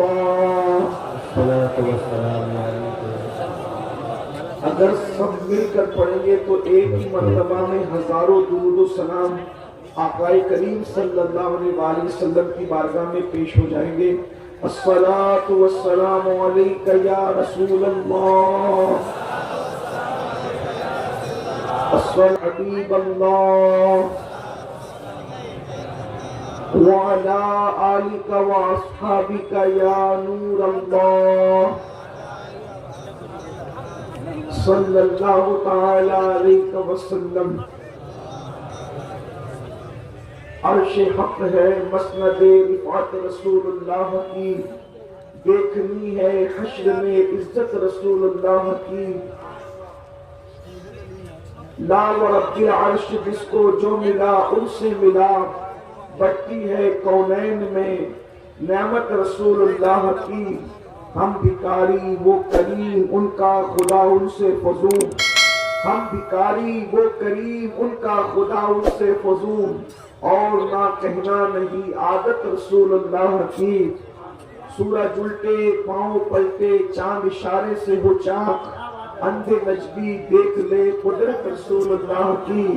اللہ اگر سب مل کر پڑھیں گے تو ایک ہی مرتبہ میں ہزاروں درود و سلام آقا کریم صلی اللہ علیہ وآلہ وسلم کی بارگاہ میں پیش ہو جائیں گے۔ الصلاۃ والسلام علیک یا رسول اللہ، الصلاۃ حبیب اللہ وعلی آلک واصحابک یا نور اللہ صلی اللہ تعالی علیہ وسلم۔ عرش حق ہے مسند رفعت رسول اللہ کی، دیکھنی ہے حشر میں عزت رسول اللہ کی۔ لا ورب العرش جس کو جو ملا ان سے ملا، بڑھتی ہے کونین میں نعمت رسول اللہ کی۔ ہم بھکاری وہ کریم ان کا خدا ان سے فضول، ہم بھکاری وہ کریم ان کا خدا ان سے فضول، اور نہ کہنا نہیں عادت رسول اللہ کی۔ سورج الٹے پاؤں پلٹے چاند اشارے سے ہو چاک، اندھے نجبی دیکھ لے قدرت رسول اللہ کی۔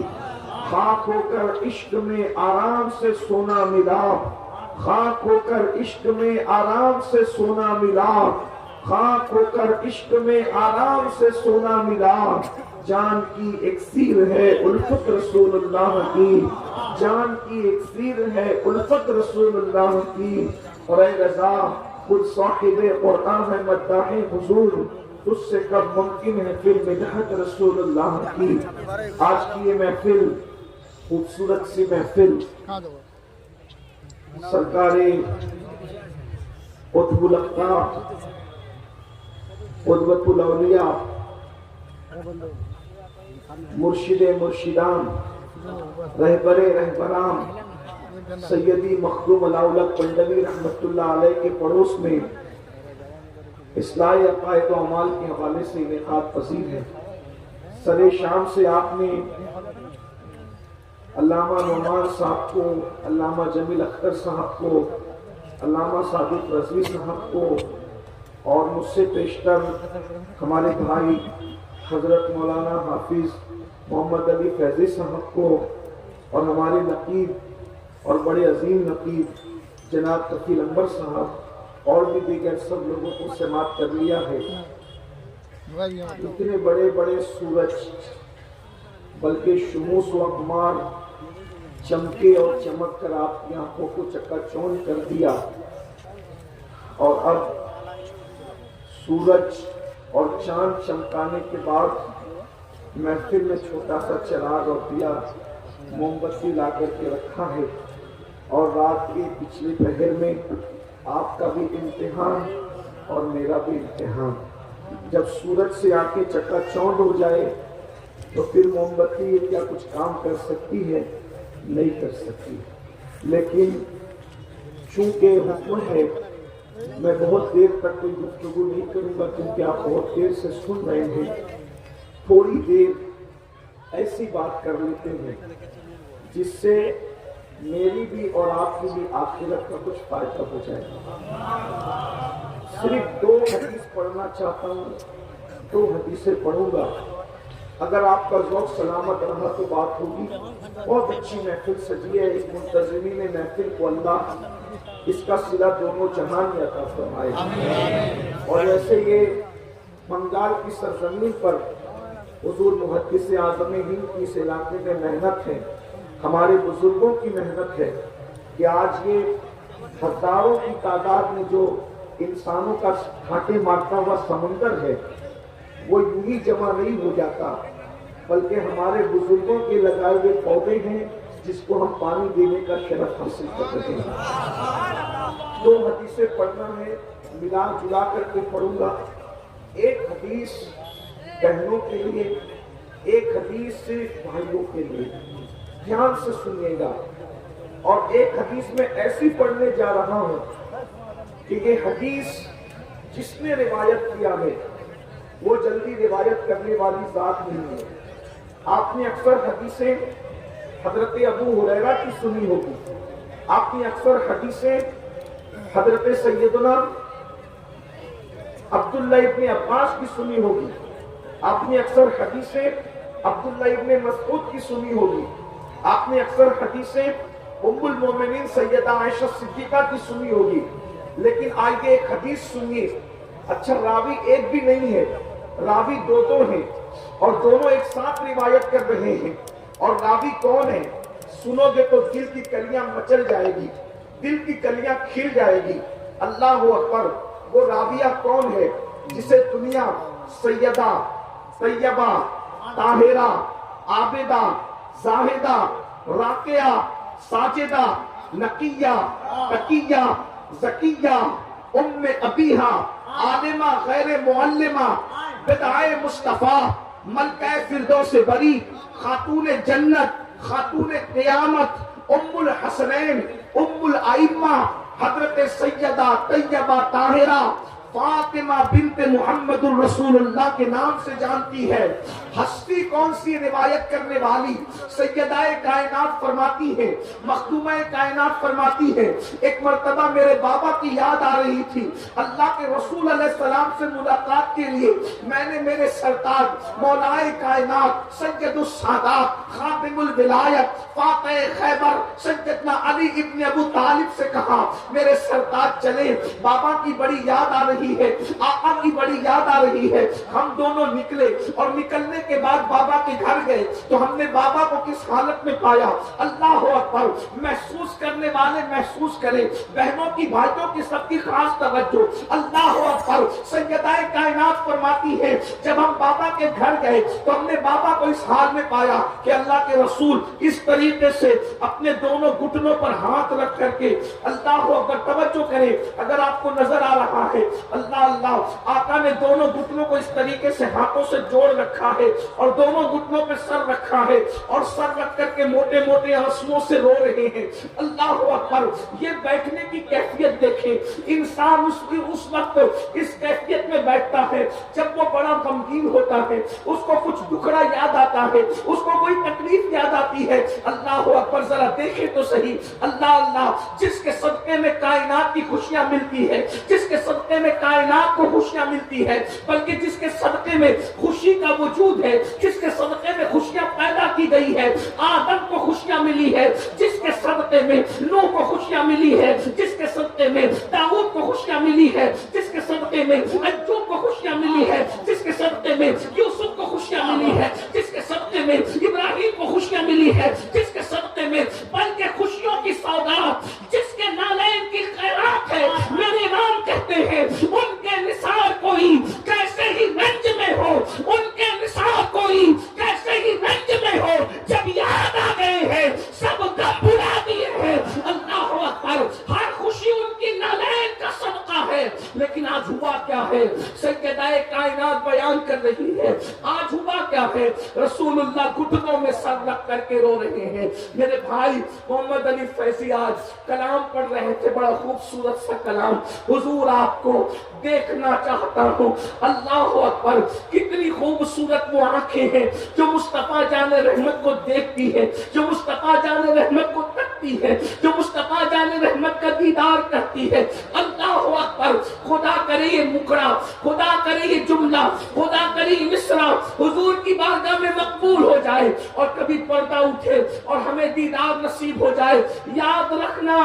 خاک ہو کر عشق میں آرام سے سونا ملا، خاک ہو کر عشق میں آرام سے سونا ملا، خاک ہو کر عشق میں آرام سے سونا ملا۔ جان کی اکسیر ہے الفت رسول اللہ کی، جان کی اکسیر ہے الفت رسول اللہ کی۔ اور اے رضا خود صاحب قرآن ہے مداح حضور، تجھ سے کب ممکن ہے پھر مدحت رسول اللہ کی۔ آج کی یہ محفل خوبصورت سی محفل سرکار قطب الاقطاب قدوۃ الاولیاء مرشد مرشدان رہبر رہبران سیدی مخدوم علاؤلک پنڈوی رحمت اللہ علیہ کے پڑوس میں اصلاح عقائد و اعمال کے حوالے سے انعقاد پذیر ہے۔ سر شام سے آپ نے علامہ نعمان صاحب کو، علامہ جمیل اختر صاحب کو، علامہ صادق رضوی صاحب کو، اور مجھ سے پیشتر ہمارے بھائی حضرت مولانا حافظ محمد علی فیضی صاحب کو، اور ہمارے نقیب اور بڑے عظیم نقیب جناب کفیل انور صاحب اور بھی دیگر سب لوگوں کو سماعت کر لیا ہے۔ اتنے بڑے بڑے سورج بلکہ شموس و اقمار چمکے اور چمک کر آپ کی آنکھوں کو چکا چوند کر دیا، اور اب سورج اور چاند چمکانے کے بعد محفل میں چھوٹا سا چراغ اور دیا موم بتی لا کر کے رکھا ہے، اور رات کے پچھلے پہر میں آپ کا بھی امتحان اور میرا بھی امتحان۔ جب سورج سے آنکھیں چکا چوند ہو جائے تو پھر موم بتی کیا کچھ کام کر سکتی ہے؟ نہیں کر سکتی۔ لیکن چونکہ حکم ہے میں بہت دیر تک کوئی گفتگو نہیں کروں گا، کیونکہ آپ بہت دیر سے سن رہے ہیں۔ تھوڑی دیر ایسی بات کر لیتے ہیں جس سے میری بھی اور آپ کی بھی آخرت کا کچھ فائدہ ہو جائے۔ صرف 2 حدیث پڑھنا چاہتا ہوں، 2 حدیثیں پڑھوں گا۔ اگر آپ کا ذوق سلامت رہا تو بات ہوگی۔ بہت اچھی محفل سجی ہے، اس منتظمین محفل کو اللہ اس کا صلہ دونوں جہان میں عطا فرمائے۔ اور ویسے یہ بنگال کی سرزمین پر حضور محدث اعظم ہند کی اس علاقے میں محنت ہے، ہمارے بزرگوں کی محنت ہے کہ آج یہ ہزاروں کی تعداد میں جو انسانوں کا کھاٹے مارتا ہوا سمندر ہے وہ یوں ہی جمع نہیں ہو جاتا، بلکہ ہمارے بزرگوں کے لگائے ہوئے پودے ہیں جس کو ہم پانی دینے کا شرف حاصل کر رہے ہیں۔ 2 حدیثیں پڑھنا ہے، ملا جلا کر کے پڑھوں گا۔ ایک حدیث بہنوں کے لیے، ایک حدیث صرف بھائیوں کے لیے، دھیان سے سنیے گا۔ اور ایک حدیث میں ایسی پڑھنے جا رہا ہوں کہ یہ حدیث جس نے روایت کیا ہے وہ جلدی روایت کرنے والی ذات نہیں ہے۔ آپ نے اکثر حدیثیں حضرت ابو ہریرہ کی سنی ہوگی، آپ نے اکثر حدیثیں حضرت سیدنا عبداللہ ابن عباس کی سنی ہوگی، آپ نے اکثر حدیثیں عبداللہ ابن مسعود کی سنی ہوگی، آپ نے اکثر حدیثیں ام المومنین سیدہ عائشہ صدیقہ کی سنی ہوگی، لیکن آئیے ایک حدیث سنیے۔ اچھا، راوی ایک بھی نہیں ہے، راوی دو ہیں، اور دونوں ایک ساتھ روایت کر رہے ہیں، اور راوی کون ہے؟ سنو گے تو دل کی کلیاں مچل جائے گی، دل کی کلیاں کھل جائے گی۔ اللہ اکبر! وہ راویہ کون ہے جسے دنیا سیدہ طیبہ طاہرہ عابدہ زاہدہ راقیہ ساجدہ نقیہ تقیہ زکیہ ام ابیہا عالمہ غیر معلمہ بدعائے مصطفیٰ ملکہ فردوس بری خاتون جنت خاتون قیامت ام الحسنین ام الائمہ حضرت سیدہ طیبہ طاہرہ فاطمہ بنت محمد الرسول اللہ کے نام سے جانتی ہے۔ ہستی کون سی روایت کرنے والی؟ سیدہ کائنات فرماتی ہے، مخدومہ کائنات فرماتی ہے، ایک مرتبہ میرے بابا کی یاد آ رہی تھی، اللہ کے رسول علیہ السلام سے ملاقات کے لیے میں نے میرے سرتاج مولائے کائنات سید السادات خاتم الولایت فاتح خیبر سیدنا علی ابن ابو طالب سے کہا میرے سرتاج چلے، بابا کی بڑی یاد آ رہی ہے، آقا کی بڑی یاد آ رہی ہے۔ ہم دونوں نکلے اور نکلنے کے بعد بابا کے گھر گئے تو ہم نے بابا کو کس حالت میں پایا؟ اللہ اکبر! محسوس کرنے والے محسوس کریں، بہنوں کی بھائیوں کی سب کی خاص توجہ۔ اللہ اکبر! سیدہ کائنات فرماتی ہے جب ہم بابا کے گھر گئے تو ہم نے بابا کو اس حال میں پایا کہ اللہ کے رسول اس طریقے سے اپنے دونوں گھٹنوں پر ہاتھ رکھ کر کے اللہ اکبر! توجہ کریں، اگر آپ کو نظر آ رہا ہے، اللہ اللہ، آقا نے دونوں گھٹنوں کو اس طریقے سے ہاتھوں سے جوڑ رکھا ہے اور دونوں گھٹنوں پہ سر رکھا ہے اور سر رکھ کر کے موٹے موٹے آنسوؤں سے رو رہے ہیں۔ اللہ اکبر! یہ بیٹھنے کی کیفیت دیکھیں، انسان اس وقت اس کیفیت میں بیٹھتا ہے جب وہ بڑا غمگین ہوتا ہے، اس کو کچھ دکھڑا یاد آتا ہے، اس کو کوئی تکلیف یاد آتی ہے۔ اللہ اکبر! ذرا دیکھیں تو صحیح، اللہ اللہ، جس کے صدقے میں کائنات کی خوشیاں ملتی ہے، جس کے صدقے میں کائنات کو خوشیاں ملتی ہے، بلکہ جس کے صدقے میں خوشی کا وجود ہے، جس کے صدقے میں خوشیاں پیدا کی گئی ہے، آدم کو خوشیاں ملی ہے، جس کے صدقے میں نوح کو خوشیاں ملی ہے، جس کے صدقے میں داؤد کو خوشیاں ملی ہے، جس کے صدقے میں ایوب کو خوشیاں ملی ہے، جس کے صدقے میں یوسف کو خوشیاں ملی ہے، جس کے صدقے میں ابراہیم کو خوشیاں ملی ہے، جس کے صدقے میں بلکہ خوشیوں کی سوغات جس کے نالین کی خیرات ہے، میرے امام کہتے ہیں ان کے نثار کوئی کیسے ہی رنج میں ہو، ان کے نثار کوئی کیسے ہی رنج میں ہو، جب یاد آ گئے ہیں سب غم بھلا دیے ہیں۔ اللہ اکبر! ہر خوشی ان کی نالین کا صدقہ ہے، لیکن آج ہوا کیا ہے؟ سیدہ کائنات بیان کر رہی ہے، آج ہوا کیا ہے؟ رسول اللہ گھٹنوں میں سر رکھ کر کے رو رہے ہیں۔ میرے بھائی محمد علی فیضی آج کلام پڑھ رہے تھے، بڑا خوبصورت سا کلام، حضور آپ کو دیکھنا چاہتا ہوں۔ اللہ اکبر! کتنی خوبصورت وہ آنکھیں ہیں جو مصطفیٰ جان رحمت کو دیکھتی ہے، جو مصطفیٰ جان رحمت کو تکتی ہے، جو مصطفیٰ جان رحمت کا دیدار کرتی ہے۔ اللہ اکبر! خدا کرے یہ مکڑا، خدا کرے یہ جملہ، خدا کرے یہ مصرع حضور کی بارگاہ میں مقبول ہو جائے اور کبھی پردہ اٹھے اور ہمیں دیدار نصیب ہو جائے۔ یاد رکھنا،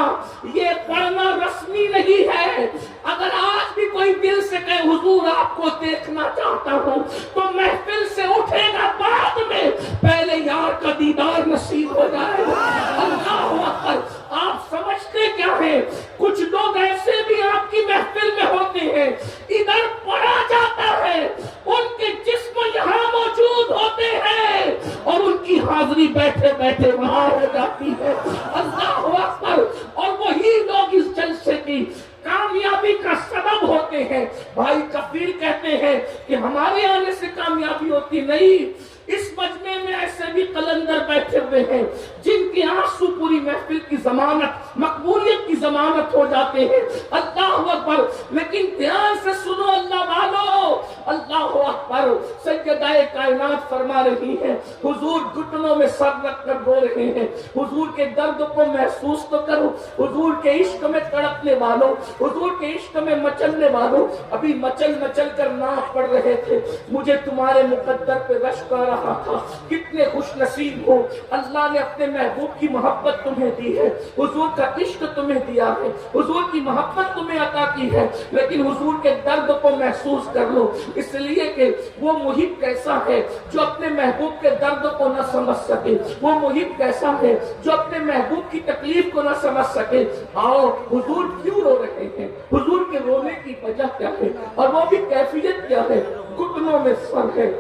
یہ پڑھنا رسمی نہیں ہے۔ اگر آج بھی کوئی دل سے کہے حضور آپ کو دیکھنا چاہتا ہوں تو محفل سے اٹھے گا بعد میں، پہلے یار کا دیدار نصیب ہو جائے۔ اللہ اکبر! آپ سمجھتے کیا ہے؟ کچھ لوگ ایسے بھی آپ کی محفل میں ہوتے ہیں، ادھر پڑھا جاتا ہے، ان کے جسم یہاں موجود ہوتے ہیں اور ان کی حاضری بیٹھے بیٹھے وہاں ہو جاتی ہے۔ اللہ اکبر! اور وہی لوگ اس جلسے کی کامیابی کا سبب ہوتے ہیں۔ بھائی کفیل کہتے ہیں کہ ہمارے آنے سے کامیابی ہوتی نہیں، اس مجمع میں ایسے بھی قلندر بیٹھے ہوئے ہیں جن کی آنسو پوری محفل کی ضمانت، مقبولیت کی ضمانت ہو جاتے ہیں۔ اللہ اکبر! لیکن دھیان سے سنو اللہ والو، اللہ اکبر! اکبر سیدہ کائنات فرما رہی ہیں حضور گھٹنوں میں سر رکھ کر رو رہے ہیں. حضور کے درد کو محسوس تو کرو. حضور کے عشق میں تڑپنے والوں, حضور کے عشق میں مچلنے والوں, ابھی مچل مچل کر ناف پڑ رہے تھے. مجھے تمہارے مقدر پہ رشک آ رہا تھا. کتنے خوش نصیب ہو, اللہ نے اپنے محبوب کی محبت تمہیں دی ہے, حضور کا عشق تمہیں دیا ہے, حضور کی محبت تمہیں عطا کی ہے. لیکن حضور کے درد کو محسوس کر لو, اس لیے کہ وہ محب کیسا ہے جو اپنے محبوب کے درد کو نہ سمجھ سکے. وہ محب کیسا ہے جو اپنے محبوب کی تکلیف کو نہ سمجھ سکے. آؤ, حضور کیوں رو رہے ہیں, حضور کے رونے کی وجہ کیا ہے, اور وہ بھی کیفیت کیا ہے. گھٹنوں میں سر ہے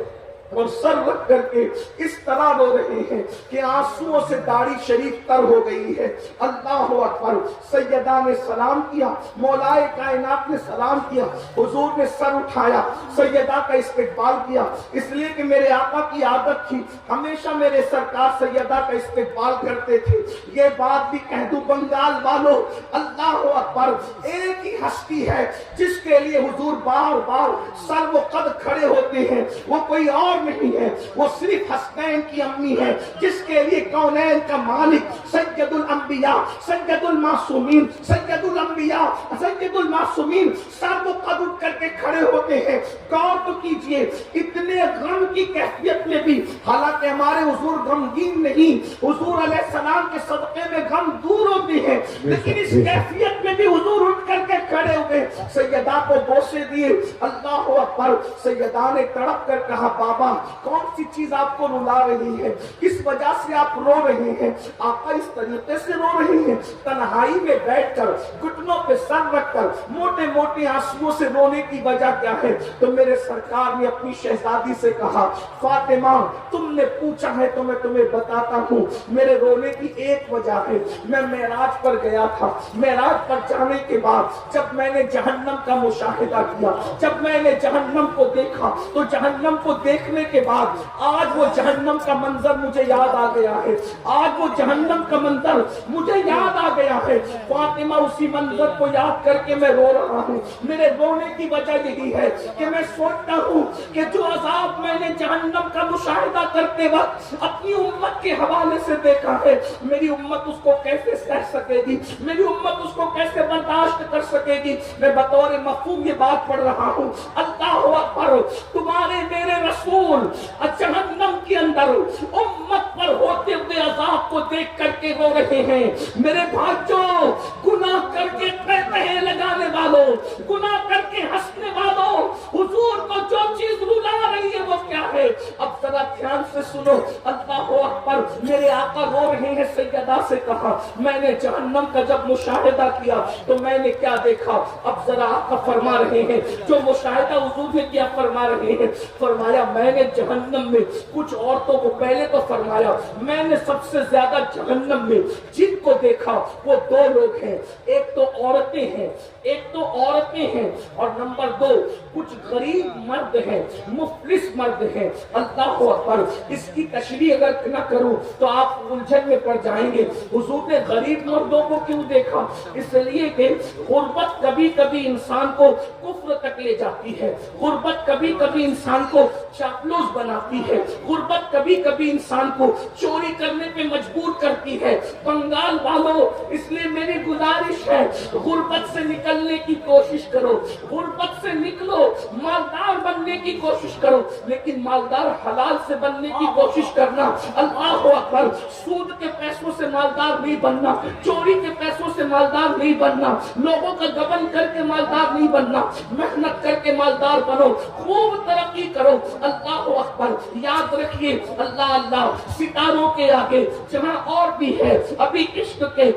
اور سر رکھ کر کے اس طرح رو رہے ہیں کہ آنسوؤں سے داڑھی شریف تر ہو گئی ہے. اللہ اکبر. سیدہ نے سلام کیا, مولائے کائنات نے سلام کیا, حضور نے سر اٹھایا, سیدہ کا استقبال کیا. اس لیے کہ میرے آقا کی عادت تھی, ہمیشہ میرے سرکار سیدہ کا استقبال کرتے تھے. یہ بات بھی کہہ دوں بنگال والوں, اللہ اکبر, ایک ہی ہستی ہے جس کے لیے حضور بار بار سر و قد کھڑے ہوتے ہیں. وہ کوئی اور نہیں ہے, وہ صرف حسنین کی امی ہے جس کے لیے کونین کا مالک سید الانبیاء, سید المعصومین, سید الانبیاء, سید المعصومین سر و قد اٹھ کر کے کھڑے ہوتے ہیں. غور تو کیجئے, اتنے غم کی کیفیت میں بھی, حالانکہ ہمارے حضور غمگین نہیں, حضور علیہ السلام کے صدقے میں غم دور ہوتے ہیں, لیکن اس کیفیت میں بھی حضور اٹھ کر کے کھڑے ہوئے, سیدہ کو بوسے دیے. اللہ اکبر. سیدہ نے تڑپ کر کہا بابا کون سی چیز آپ کو رلا رہی ہے, کس وجہ سے آپ رو رہے ہیں. آقا اس طریقے سے رو رہے ہیں, تنہائی میں بیٹھ کر گھٹنوں پہ سر رکھ کر موٹے موٹے آنسوؤں سے رونے کی وجہ کیا ہے. تو میرے سرکار نے اپنی شہزادی سے کہا فاطمہ تم نے پوچھا ہے تو میں تمہیں بتاتا ہوں, میرے رونے کی ایک وجہ ہے. میں معراج پر گیا تھا, معراج پر جانے کے بعد جب میں نے جہنم کا مشاہدہ کیا, جب میں نے جہنم کو دیکھا, تو جہنم کو دیکھنے کے بعد آج وہ جہنم کا منظر مجھے یاد آ گیا ہے, آج وہ جہنم کا منظر مجھے یاد آ گیا ہے. فاطمہ اسی منظر کو یاد کر کے میں رو رہا ہوں. میرے رونے کی وجہ یہی ہے کہ میں سوچتا ہوں کہ جو عذاب میں نے جہنم کا مشاہدہ کرتے وقت اپنی امت کے حوالے سے دیکھا ہے, میری امت اس کو کیسے سہ سکے گی, میری امت اس کو کیسے برداشت کر سکے گی. میں بطور مفہوم یہ بات پڑھ رہا ہوں. اللہ اکبر. تمہارے میرے رسول جہنم کے اندر امت پر ہوتے ہوئے عذاب کو دیکھ کر کے رو رہے ہیں. میرے بھائیوں, گناہ کر کے تہے لگانے والوں, گناہ کر کے ہنسنے والوں, حضور کو جو چیز رلا رہی ہے وہ کیا ہے. اب ذرا دھیان سے سنو. اللہ اکبر. میرے آقا رو رہے ہیں. سیدہ سے کہا میں نے جہنم کا جب مشاہدہ کیا تو میں نے کیا دیکھا. اب ذرا آقا فرما رہے ہیں جو مشاہدہ حضور نے کیا فرما رہے ہیں. فرمایا میں نے جہنم میں کچھ عورتوں کو, پہلے تو فرمایا میں نے سب سے زیادہ جہنم میں جن کو دیکھا وہ دو لوگ ہیں, ایک تو عورتیں ہیں, ایک تو عورتیں ہیں, اور نمبر دو کچھ غریب مرد ہیں, مفلس مرد ہیں. اللہ اکبر. اس کی تشریح اگر نہ کروں تو آپ الجھن میں پڑ جائیں گے. حضور نے غریب مردوں کو کیوں دیکھا؟ اس لیے کہ غربت کبھی کبھی انسان کو کفر تک لے جاتی ہے, غربت کبھی کبھی انسان کو چاپلوس بناتی ہے, غربت کبھی کبھی انسان کو چوری کرنے پہ مجبور کرتی ہے. بنگال والوں, اس لیے میری گزارش ہے غربت سے نکلنے کی کوشش کرو, غربت سے نکلو, مالدار بننے کی کوشش کرو, لیکن مالدار حلال سے بننے کی کوشش کرنا. اللہ اکبر. سود کے پیسوں سے مالدار نہیں بننا, چوری کے پیسوں سے مالدار نہیں بننا, لوگوں کا گبن کر کے مالدار نہیں بننا, محنت کر کے مالدار بنو, خوب ترقی کرو. اللہ اکبر. یاد رکھیے اللہ اللہ ستاروں کے آگے جہاں اور بھی ہے ابھی عشق کے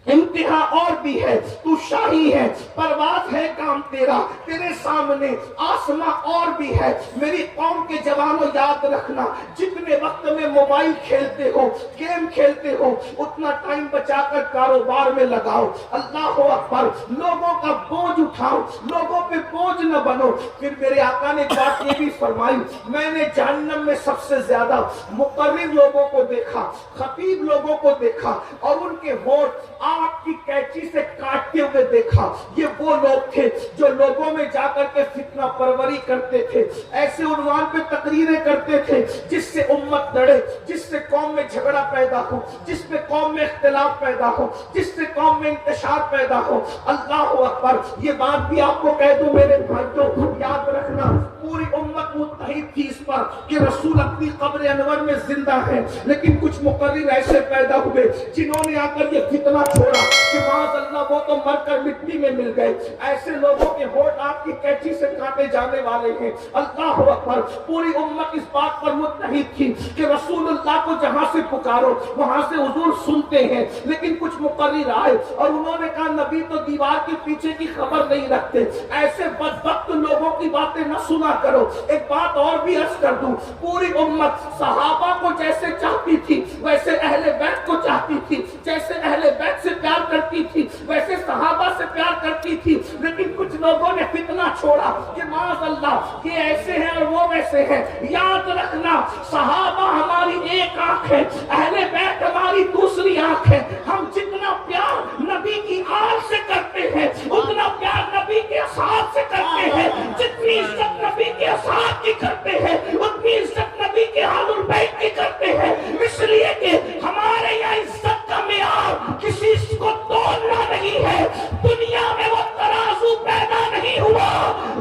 امتحا اور بھی ہے, تو شاہی ہے, پرواز ہے کام تیرا, تیرے سامنے آسماں اور بھی ہے. میری قوم کے جوانوں یاد رکھنا, جتنے وقت میں موبائل کھیلتے ہو, گیم کھیلتے ہو, اتنا ٹائم بچا کر کاروبار میں لگاؤ. اللہ اکبر. لوگوں کا بوجھ اٹھاؤ, لوگوں پہ بوجھ نہ بنو. پھر میرے آقا نے بات یہ بھی فرمائی میں نے جہنم میں سب سے زیادہ مقرر لوگوں کو دیکھا, خطیب لوگوں کو دیکھا, اور ان کے ووٹ آپ کی کینچی سے کاٹتے ہوئے دیکھا. یہ وہ لوگ تھے جو لوگوں میں جا کر کے فتنہ پروری کرتے تھے، ایسے عنوان پہ تقریریں کرتے تھے جس سے امت لڑے، جس سے قوم میں جھگڑا پیدا ہو، جس میں قوم میں اختلاف پیدا ہو، جس سے قوم میں انتشار پیدا ہو۔ اللہ اکبر، یہ بات بھی آپ کو کہہ دوں میرے بھائیوں، یاد رکھنا پوری امت متحد تھی اس پر کہ رسول اپنی قبر انور میں زندہ ہے، لیکن کچھ مقرر ایسے پیدا ہوئے جنہوں نے آ کر یہ فتنہ چھوڑا کہ معاذ اللہ وہ تو مر کر مٹی میں مل گئے۔ ایسے لوگوں کے ہونٹ آپ کی کینچی سے کاٹے جانے والے ہیں۔ اللہ اکبر، پوری امت اس بات پر متحد تھی کہ رسول اللہ کو جہاں سے پکارو وہاں سے حضور سنتے ہیں، لیکن کچھ مقرر آئے اور انہوں نے کہا نبی تو دیوار کے پیچھے کی خبر نہیں رکھتے، ایسے بدبخت لوگوں کی باتیں نہ سنا کرو۔ ایک بات اور بھی عرض کر دوں، پوری امت صحابہ کو جیسے چاہتی تھی ویسے اہل بیت کو چاہتی تھی، جیسے اہل بیت سے پیار کرتی تھی ویسے صحابہ سے پیار کرتی تھی، لیکن کچھ لوگوں نے فتنہ چھوڑا کہ معاذ اللہ یہ ایسے ہیں اور وہ ویسے ہیں۔ یاد رکھنا صحابہ ہماری ایک آنکھ ہے، اہل بیت ہماری دوسری آنکھ ہے۔ ہم جتنا پیار نبی کی آل سے کرتے ہیں اتنا پیار نبی کے اصحاب سے کرتے ہیں، جتنی عزت نبی کے اصحاب کی کرتے ہیں اتنی عزت نبی کے آل البیت کی کرتے ہیں، اس لیے کہ ہمارے یہاں عزت کا معیار کسی کو تولنا نہیں ہے۔ دنیا میں وہ ترازو پیدا نہیں ہوا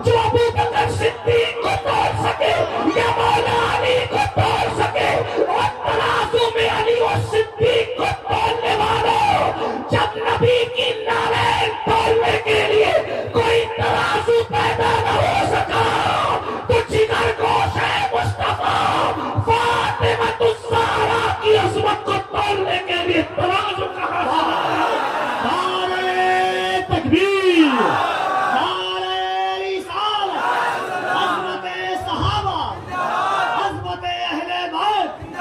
جو ابو بکر صدیق کو تول سکے یا مولا علی کو تول سکے، اور ترازو میں علی اور صدیق کو تولنے والوں جب نبی کی نالین تولنے کے لیے کوئی ترازو پیدا نہ ہو سکا تو جگر گوش ہے مصطفیٰ فاطمہ الزہرا کی عظمت کو تولنے کے لیے ترازو کہاں سے؟ نعرہ تکبیر، نعرہ رسالت، عظمت صحابہ، عظمت اہل بیت۔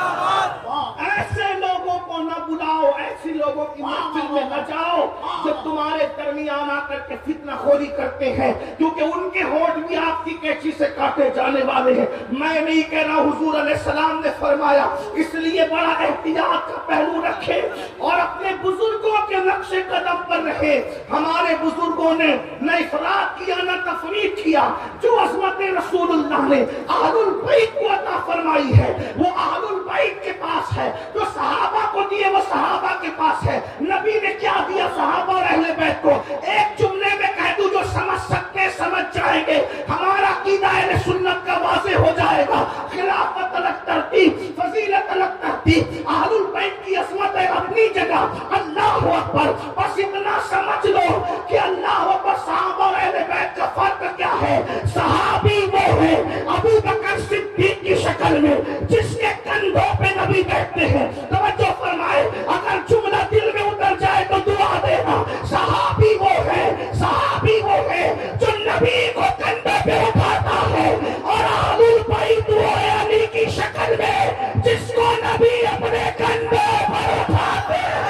ایسے لوگوں کو نہ بلاؤ، ایسی لوگوں کی محفل میں نہ جاؤ جو تمہارے درمیان آ کر کے فتنہ خوری کرتے ہیں، کیونکہ ان کے ہونٹ بھی آپ کی کینچی سے کاٹے جانے والے ہیں۔ میں نہیں کہہ رہا، حضور علیہ السلام نے فرمایا، اس لیے بڑا احتیاط کا پہلو رکھے اور اپنے بزرگوں کے نقش قدم پر رہے۔ ہمارے بزرگوں نے نہ افراط کیا نہ تفریط کیا، جو عظمت رسول اللہ نے اہل البیت کو عطا فرمائی ہے وہ اہل البیت کے پاس ہے، جو صحابہ کو دیے وہ صحابہ کے پاس ہے۔ نبی نے کیا دیا صحابہ اور اہل بیت کو؟ ایک جملے میں کہہ دوں، جو سمجھ سکتے سمجھ جائیں گے، ہمارا عقیدہ اہل سنت کا واضح ہو جائے گا۔ خلافت الگ ترتیب، فضیلت الگ ترتیب، اہل البیت کی عظمت ہے اپنی جگہ۔ اللہ اکبر، بس اتنا سمجھ لو کہ اللہ اکبر صحابہ اور اہل بیت کا فرق کیا ہے۔ صحابی وہ ہے ابو بکر صدیق کی شکل میں جس کے کندھوں پہ نبی بیٹھتے ہیں۔ توجہ فرمائے، اگر جملہ دل میں اتر جائے تو دعا دینا۔ صحابی وہ ہے، صحابی وہ ہے جو نبی کو کندھے پہ اٹھاتا ہے، اور اہل البیت وہ ہے علی کی شکل میں جس کو نبی اپنے کندھوں پر اٹھاتے ہیں۔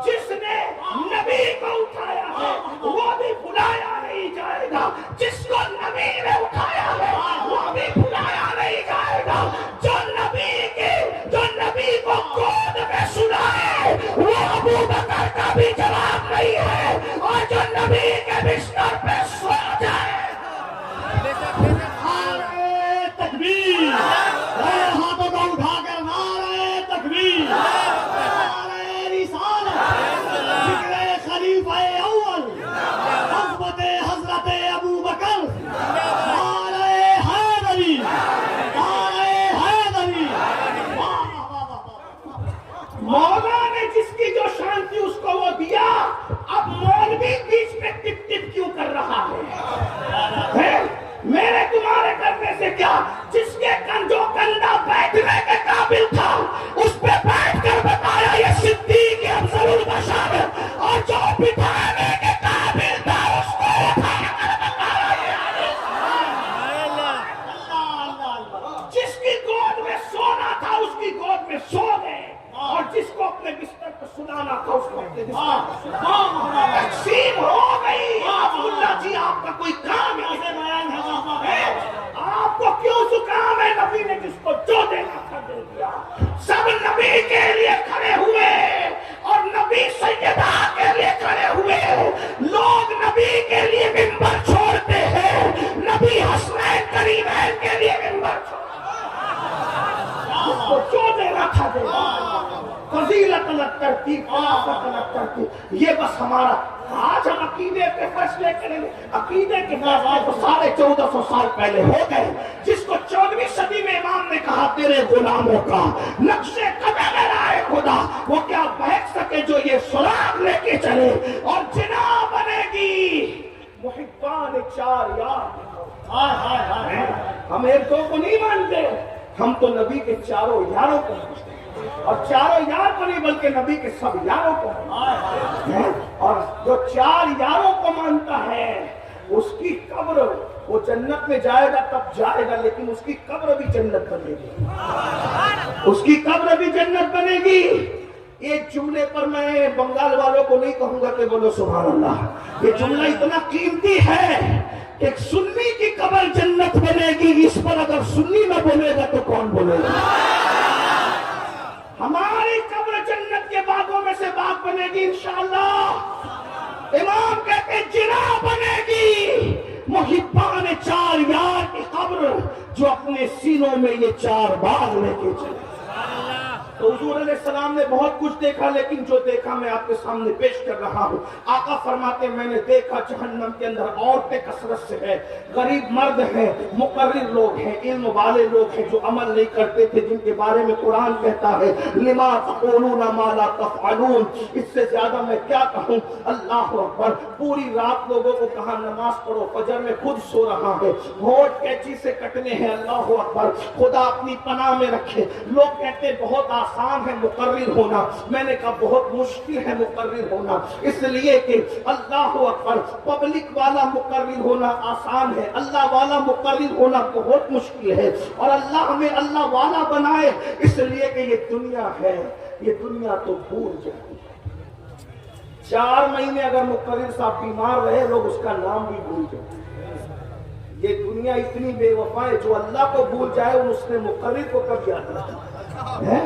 جس نے نبی کو اٹھایا ہے وہ بھی بلایا نہیں جائے گا، جس کو نبی نے اٹھایا ہے وہ بھی بلایا نہیں جائے گا۔ جو نبی کو گود میں سلائے وہ ابو بکر کا بھی جواب نہیں ہے، اور جو نبی کے بستر پہ سو جائے۔ نعرہ تکبیر، ہاتھوں کو اٹھا کر نعرہ تکبیر، نعرہ رسالت، ذکر خلیفہ اول، عظمت حضرت ابو بکر، نعرہ حیدری، نعرہ حیدری۔ مولا نے جس کی جو شان تھی اس کو وہ دیا، اب مولوی بیچ میں ٹپ ٹپ کیوں کر رہا ہے؟ میرے تمہارے کرنے سے کیا؟ جس کے جو کندھا بیٹھنے کے قابل تھا اس پہ بیٹھ کر بتایا یہ صدیق افضل البشر، اور جو بٹھانے کے قابل تھا اس کو اٹھا کر بتایا یہ جس کی گود میں سونا تھا اس کی گود میں سو گئے، اور جس کو اپنے بستر پر سلانا تھا اس کو اپنے بستر پر تقسیم ہو گئی۔ اللہ جی آپ کا کوئی کام ہے؟ آپ کو کیوں زکام ہے؟ نبی نے جس کو جو دینا تھا دے دیا، سب نبی کے لیے کھڑے ہوئے۔ خلافت الگ کرتے. یہ بس ہمارا آج ہم عقیدے کے فیصلے کریں گے. عقیدے کے فیصلے تو 1450 سال پہلے ہو گئے. جس کو 14ویں صدی میں امام نے کہا تیرے غلاموں کا نقش قدم ہے رائے خدا، وہ کیا بہک سکے جو یہ سراغ لے کے چلے اور جنا بنے گی. محبان 4 یار. ہم ایک دو کو نہیں مانتے، ہم تو نبی کے چاروں یاروں کو مانتے ہیں. اور چاروں یار کو نہیں بلکہ نبی کے سب یاروں کو مانتے ہیں. اور جو 4 یاروں کو مانتا ہے اس کی قبر، وہ جنت میں جائے گا تب جائے گا، لیکن اس کی قبر بھی جنت بنے گی. اس کی قبر بھی جنت بنے گی. ایک جملے پر میں بنگال والوں کو نہیں کہوں گا کہ بولو سبحان اللہ. یہ جملہ اتنا قیمتی ہے. ایک سنی کی قبر جنت بنے گی، اس پر اگر سنی نہ بولے گا تو کون بولے گا؟ ہماری قبر جنت کے باغوں میں سے باغ بنے گی انشاءاللہ. امام کہتے جنا بنے گی محبان 4 یار کی قبر جو اپنے سینوں میں یہ 4 باغ لے کے چلے. تو حضور علیہ السلام نے بہت کچھ دیکھا، لیکن جو دیکھا میں آپ کے سامنے پیش کر رہا ہوں. آقا فرماتے میں نے دیکھا جہنم کے اندر عورتیں کثرت سے ہیں، غریب مرد ہیں، مقرر لوگ ہیں، علم والے لوگ ہیں جو عمل نہیں کرتے تھے، جن کے بارے میں قرآن کہتا ہے لما تقولون ما لا تفعلون. اس سے زیادہ میں کیا کہوں. اللہ اکبر. پوری رات لوگوں کو کہا نماز پڑھو، فجر میں خود سو رہا ہے، ہونٹ کینچی سے کٹنے ہیں. اللہ اکبر. خدا اپنی پناہ میں رکھے. لوگ کہتے ہیں بہت آسان ہے مقرر ہونا. میں نے کہا بہت مشکل ہے مقرر ہونا، اس لیے کہ اللہ اکبر پبلک والا مقرر ہونا آسان ہے، اللہ والا مقرر ہونا بہت مشکل ہے. اور اللہ ہمیں اللہ والا بنائے، اس لیے کہ یہ دنیا ہے، یہ دنیا تو بھول جاتی ہے. 4 مہینے اگر مقرر صاحب بیمار رہے لوگ اس کا نام بھی بھول جاتے. یہ دنیا اتنی بے وفا ہے، جو اللہ کو بھول جائے اس نے مقرر کو کب یاد رکھنا ہے؟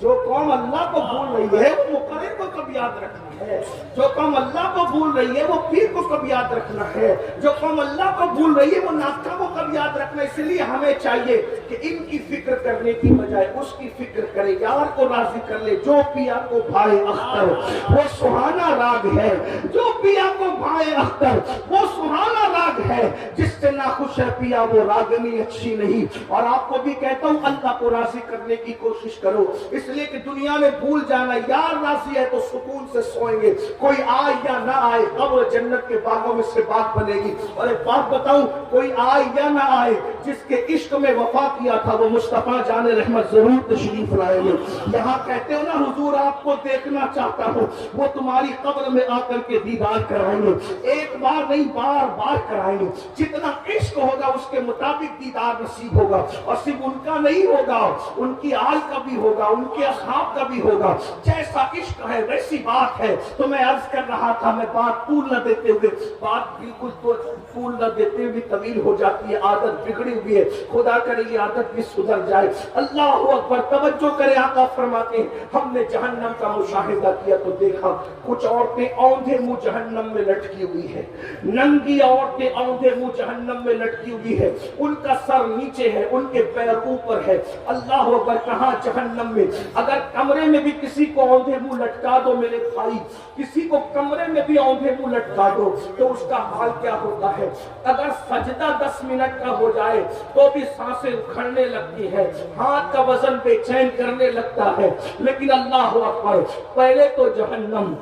جو قوم اللہ کو بھول رہی ہے وہ مقرر کو کب یاد رکھنا ہے؟ جو قوم اللہ کو بھول رہی ہے وہ پیر کو کب یاد رکھنا ہے؟ جو قوم اللہ کو بھول رہی ہے وہ ناقہ کو کب یاد رکھنا ہے؟ اس لیے ہمیں چاہیے کہ ان کی فکر کرنے کی بجائے اس کی فکر کرے. یار کو راضی کر لے. جو پیا کو بھائے اختر وہ سہانا راگ ہے، جو پیا کو بھائے اختر وہ سہانا راگ ہے. جس سے ناخوش ہے پیا وہ راگنی اچھی نہیں. اور آپ کو بھی کہتا ہوں اللہ کو راضی کرنے کی کوشش کرو، اس لیے کہ دنیا میں بھول جانا. یار راضی ہے تو سکون سے سوئیں گے، کوئی آئے یا نہ آئے قبر جنت کے باغوں میں سے باغ بنے گی. اور ایک بات بتاؤں، کوئی آئے یا نہ آئے جس کے عشق میں وفا کیا تھا وہ مصطفیٰ جان رحمت ضرور تشریف لائے گے. یہاں کہتے ہو نا حضور آپ کو دیکھنا چاہتا ہوں، وہ تمہاری قبر میں آ کر کے دیدار کرائیں گے. ایک بار نہیں بار بار کرائیں گے. جتنا عشق ہوگا اس کے مطابق دیدار نصیب ہوگا. اور صرف ان کا نہیں ہوگا، ان کی آل کا بھی ہوگا، ان کے اصحاب کا بھی ہوگا. جیسا عشق ہے ویسی بات ہے. تو میں عرض کر رہا تھا، میں بات طول نہ دیتے ہوئے، بات بالکل طول نہ دیتے ہوئے طویل ہو جاتی ہے، عادت بگڑی ہوئی ہے. خدا کرے یہ عادت بھی سدھر جائے. اللہ اکبر. توجہ کرے. آقا فرماتے ہیں ہم نے جہنم کا مشاہدہ کیا تو دیکھا کچھ عورتیں اوندھے منہ جہنم میں لٹکی ہوئی ہے. ننگی عورتیں اوندھے منہ جہنم میں لٹکی ہوئی ہے. ان کا سر نیچے ہے، ان کے پیر اوپر ہے. اللہ اکبر. کہاں؟ جہنم میں. اگر کمرے میں بھی کسی کو اوندھے منہ لٹکا دو میرے بھائی، کسی کو کمرے میں بھی اوندھے منہ لٹکا دو تو اس کا حال کیا ہوتا ہے؟ اگر سجدہ 10 منٹ کا ہو جائے تو بھی سانسیں اکھڑنے لگتی ہے، ہاتھ کا وزن بے چین کرنے لگتا ہے. لیکن اللہ اکبر، پہلے تو جہنم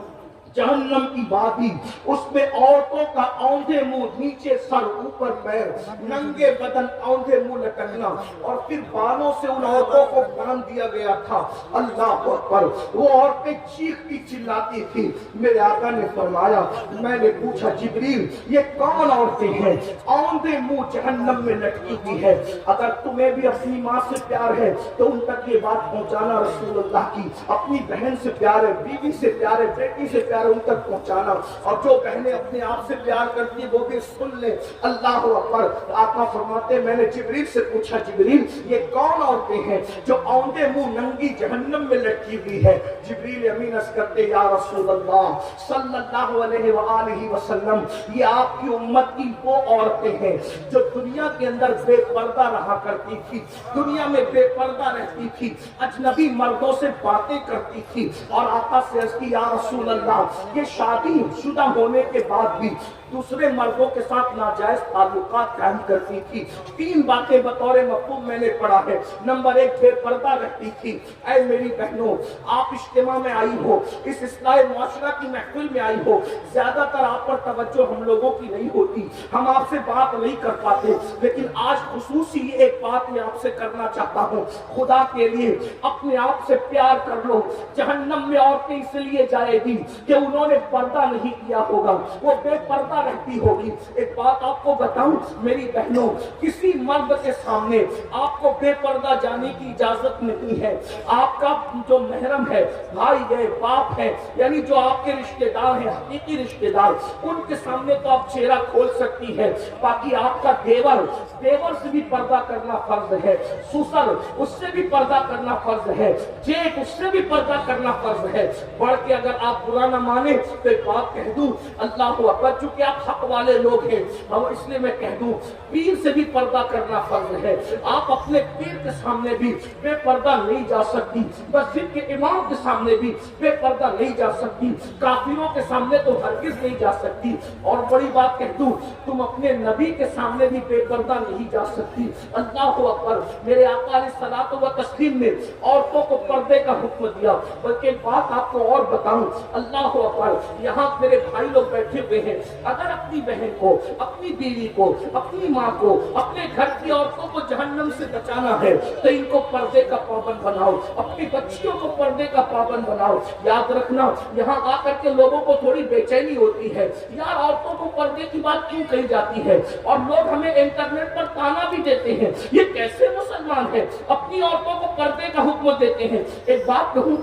کی وادی، اس میں عورتوں کا اوندھے منہ نیچے سر اوپر پیر، ننگے بدن اوندھے منہ لٹکنا، اور پھر بالوں سے ان عورتوں کو باندھ دیا گیا تھا. اللہ اکبر. وہ عورتیں چیختی چلاتی تھی. میرے آقا نے فرمایا، میں نے پوچھا جبریل یہ کون عورتیں ہیں اوندھے منہ جہنم میں لٹکی ہوئی ہے؟ اگر تمہیں بھی اپنی ماں سے پیار ہے تو ان تک یہ بات پہنچانا رسول اللہ کی. اپنی بہن سے پیار ہے، بیوی سے پیار ہے، بیٹی سے پیار کر ان تک پہنچانا، اور جو بہنیں اپنے آپ سے پیار کرتی ہیں وہ بھی سن لیں۔ اللہ اکبر۔ آقا فرماتے میں نے جبریل سے پوچھا جبریل یہ کون عورتیں ہیں جو اوندے منہ ننگی جہنم میں لٹکی ہوئی ہے؟ جبریل امین عرض کرتے یا رسول اللہ صلی اللہ علیہ وآلہ وسلم یہ آپ کی امت کی وہ عورتیں ہیں جو دنیا کے اندر بے پردہ رہا کرتی تھی، دنیا میں بے پردہ رہتی تھی، اجنبی مردوں سے باتیں کرتی تھی، اور آقا سے عرض کی یا رسول اللہ یہ شادی شدہ ہونے کے بعد بھی دوسرے مردوں کے ساتھ ناجائز تعلقات قائم کرتی تھی۔ 3 باتیں بطور مفہوم میں نے پڑھا ہے۔ نمبر 1 بے پردہ رہتی تھی۔ اے میری بہنوں آپ اجتماع میں آئی ہو، اس اصلاح معاشرہ کی محفل میں آئی ہو، زیادہ تر آپ پر توجہ ہم لوگوں کی نہیں ہوتی، ہم آپ سے بات نہیں کر پاتے، لیکن آج خصوصی ایک بات میں آپ سے کرنا چاہتا ہوں۔ خدا کے لیے اپنے آپ سے پیار کر لو۔ جہنم میں عورتیں اس لیے جائے گی کہ انہوں نے پردہ نہیں کیا ہوگا، وہ بے پردہ رہتی ہوگی۔ ایک بات آپ کو بتاؤں میری بہنوں، کسی مرد کے سامنے آپ کو بے پردہ جانے کی اجازت نہیں ہے۔ آپ کا جو محرم ہے، بھائی ہے، باپ ہے، یعنی جو آپ کے رشتہ دار ہیں، حقیقی رشتہ دار، ان کے سامنے تو آپ چہرہ کھول سکتی ہے، باقی آپ کا دیور سے بھی پردہ کرنا فرض ہے، سسر اس سے بھی پردہ کرنا فرض ہے، جیٹ اس سے بھی پردہ کرنا فرض ہے۔ بڑھ کے اگر آپ برا نہ مانے تو ایک بات کہہ دوں، اللہ اکبر، چونکہ آپ حق والے لوگ ہیں اور اس لیے میں کہہ دوں پیر سے بھی پردہ کرنا فرض ہے۔ آپ اپنے پیر کے سامنے بھی بے پردہ نہیں جا سکتی، مسجد کے امام کے سامنے بھی بے پردہ نہیں جا سکتی، کافروں کے سامنے تو ہرگز نہیں جا سکتی، اور بڑی بات کہہ دوں تم اپنے نبی کے سامنے بھی بے پردہ نہیں جا سکتی۔ اللہ اکبر۔ میرے آقا علیہ الصلوۃ والتسلیم نے عورتوں کو پردے کا حکم دیا، بلکہ ایک بات آپ کو اور بتاؤں، اللہ اکبر، یہاں میرے بھائی لوگ بیٹھے ہوئے ہیں، اگر اپنی بہن کو، اپنی بیوی کو، اپنی ماں کو، اپنے گھر کی عورتوں کو جہنم سے بچانا ہے تو ان کو پردے کا پابند بناؤ، اپنی بچیوں کو پردے کا پابند بناؤ۔ یاد رکھنا یہاں آ کر کے لوگوں کو تھوڑی بے چینی ہوتی ہے، یار عورتوں کو پردے کی بات کیوں کہی جاتی ہے، اور لوگ ہمیں انٹرنیٹ پر تانا بھی دیتے ہیں یہ کیسے مسلمان ہیں اپنی عورتوں کو پردے کا حکم دیتے ہیں۔ ایک بات کہوں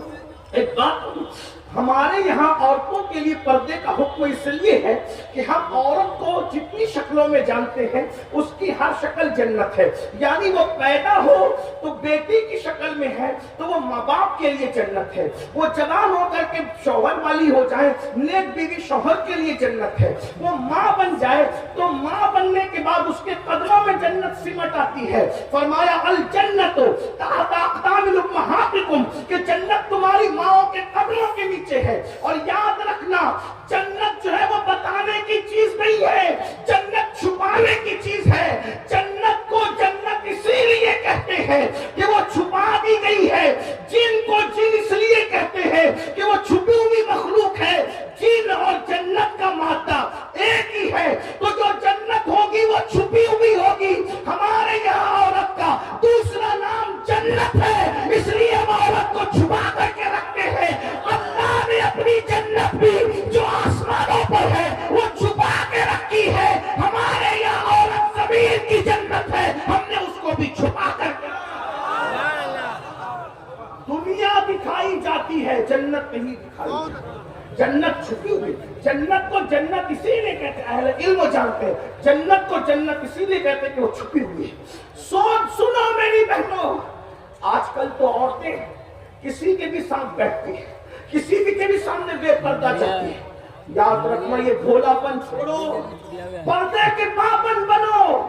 ہمارے یہاں عورتوں کے لیے پردے کا حکم اس لیے ہے کہ ہم عورت کو جتنی شکلوں میں جانتے ہیں اس کی ہر شکل جنت ہے، یعنی وہ پیدا ہو تو بیٹی کی شکل میں ہے تو وہ ماں باپ کے لیے جنت ہے، وہ جوان ہو کر کے شوہر والی ہو جائے نیک بیوی شوہر کے لیے جنت ہے، وہ ماں بن جائے تو ماں بننے کے بعد اس کے قدموں میں جنت سمٹ آتی ہے۔ فرمایا الجنت تحت اقدام امہاتکم کہ جنت تمہاری ماؤں کے قدموں کے نیچے ہے۔ اور یاد رکھنا جنت جو ہے وہ بتانے کی چیز نہیں ہے، جنت چھپانے کی چیز ہے۔ جنت کو جنت اسی لیے کہتے ہیں کہ وہ چھپا دی گئی ہے، جن کو جن اس لیے کہتے ہیں کہ وہ چھپی ہوئی مخلوق ہے۔ جن اور جنت کا مادہ ایک ہی ہے، تو جو جنت ہوگی وہ چھپی ہوئی ہوگی۔ ہمارے یہاں عورت کا دوسرا نام جنت ہے، اس لیے ہم عورت کو چھپا کر کے رکھتے ہیں۔ اللہ نے اپنی جنت بھی جو آسمانوں پر ہے وہ چھپا کے رکھی ہے۔ ہمارے یہاں عورت زمین کی جنت ہے، ہم نے اس کو بھی چھپا کر کے دنیا دکھائی جاتی ہے، جنت نہیں دکھائی جاتی، جنت چھپی ہوئی۔ جنت کو جنت اسی لیے کہتے ہیں، اہل علم جانتے ہیں جنت کو جنت اسی لیے کہتے ہیں کہ وہ چھپی ہوئی ہے۔ سنو میری بہنوں، آج کل تو عورتیں کسی کے بھی ساتھ بیٹھتی ہیں، کسی بھی کے بھی سامنے بے پردہ جاتی ہے۔ یاد رکھنا یہ بھولا پن چھوڑو، پردے کے پابند بنو۔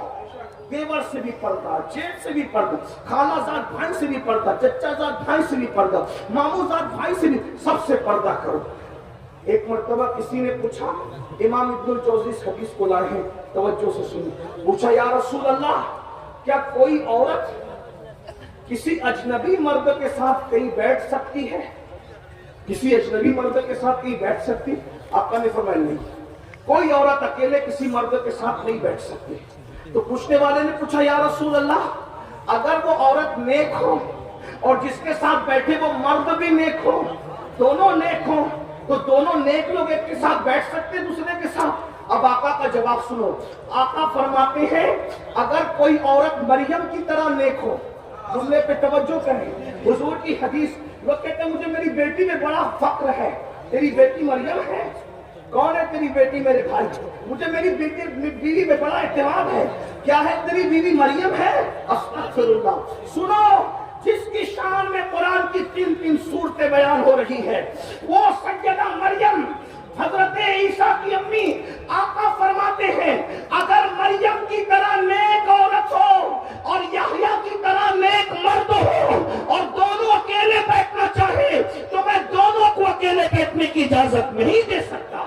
دیور سے بھی پردہ، جیٹ سے بھی پردہ، خالہ زاد بھائی سے بھی پردہ، چچا زاد بھائی سے بھی پردہ، مامو زاد بھائی سے بھی، سب سے پردہ کرو۔ ایک مرتبہ کسی نے پوچھا، امام ابن الجوزی اس حدیث کو لائے ہیں، توجہ سے سنیں، پوچھا یا رسول اللہ کیا کوئی عورت کسی اجنبی مرد کے ساتھ کہیں بیٹھ سکتی ہے؟ کسی اجنبی مرد کے ساتھ کہیں بیٹھ سکتی؟ آقا نے فرمایا نہیں، کوئی عورت اکیلے کسی مرد کے ساتھ نہیں بیٹھ سکتی۔ تو پوچھنے والے نے پوچھا یا رسول اللہ اگر وہ عورت نیک ہو اور جس کے ساتھ بیٹھے وہ مرد بھی نیک ہو، دونوں نیک ہو، تو دونوں نیک لوگ ایک کے ساتھ بیٹھ سکتے دوسرے کے ساتھ؟ اب آقا کا جواب سنو، آقا فرماتے ہیں اگر کوئی عورت مریم کی طرح نیک ہو، جملے پہ توجہ کریں، حضور کی حدیث، وہ کہتے ہیں مجھے میری بیٹی میں بڑا فخر ہے، تیری بیٹی مریم ہے؟ کون ہے تیری بیٹی میرے بھائی؟ مجھے میری بیوی میں بڑا اعتماد ہے. کیا ہے تیری بیوی مریم ہے؟ استغفر اللہ. سنو، جس کی شان میں قرآن کی 3 صورتیں بیان ہو رہی ہے وہ سیدہ مریم حضرت عیسیٰ کی امی. آقا فرماتے ہیں اگر مریم کی طرح نیک عورت ہو اور یحییٰ کی طرح نیک مرد ہو اور دونوں اکیلے بیٹھنا چاہے تو میں دونوں کو اکیلے بیٹھنے کی اجازت نہیں دے سکتا.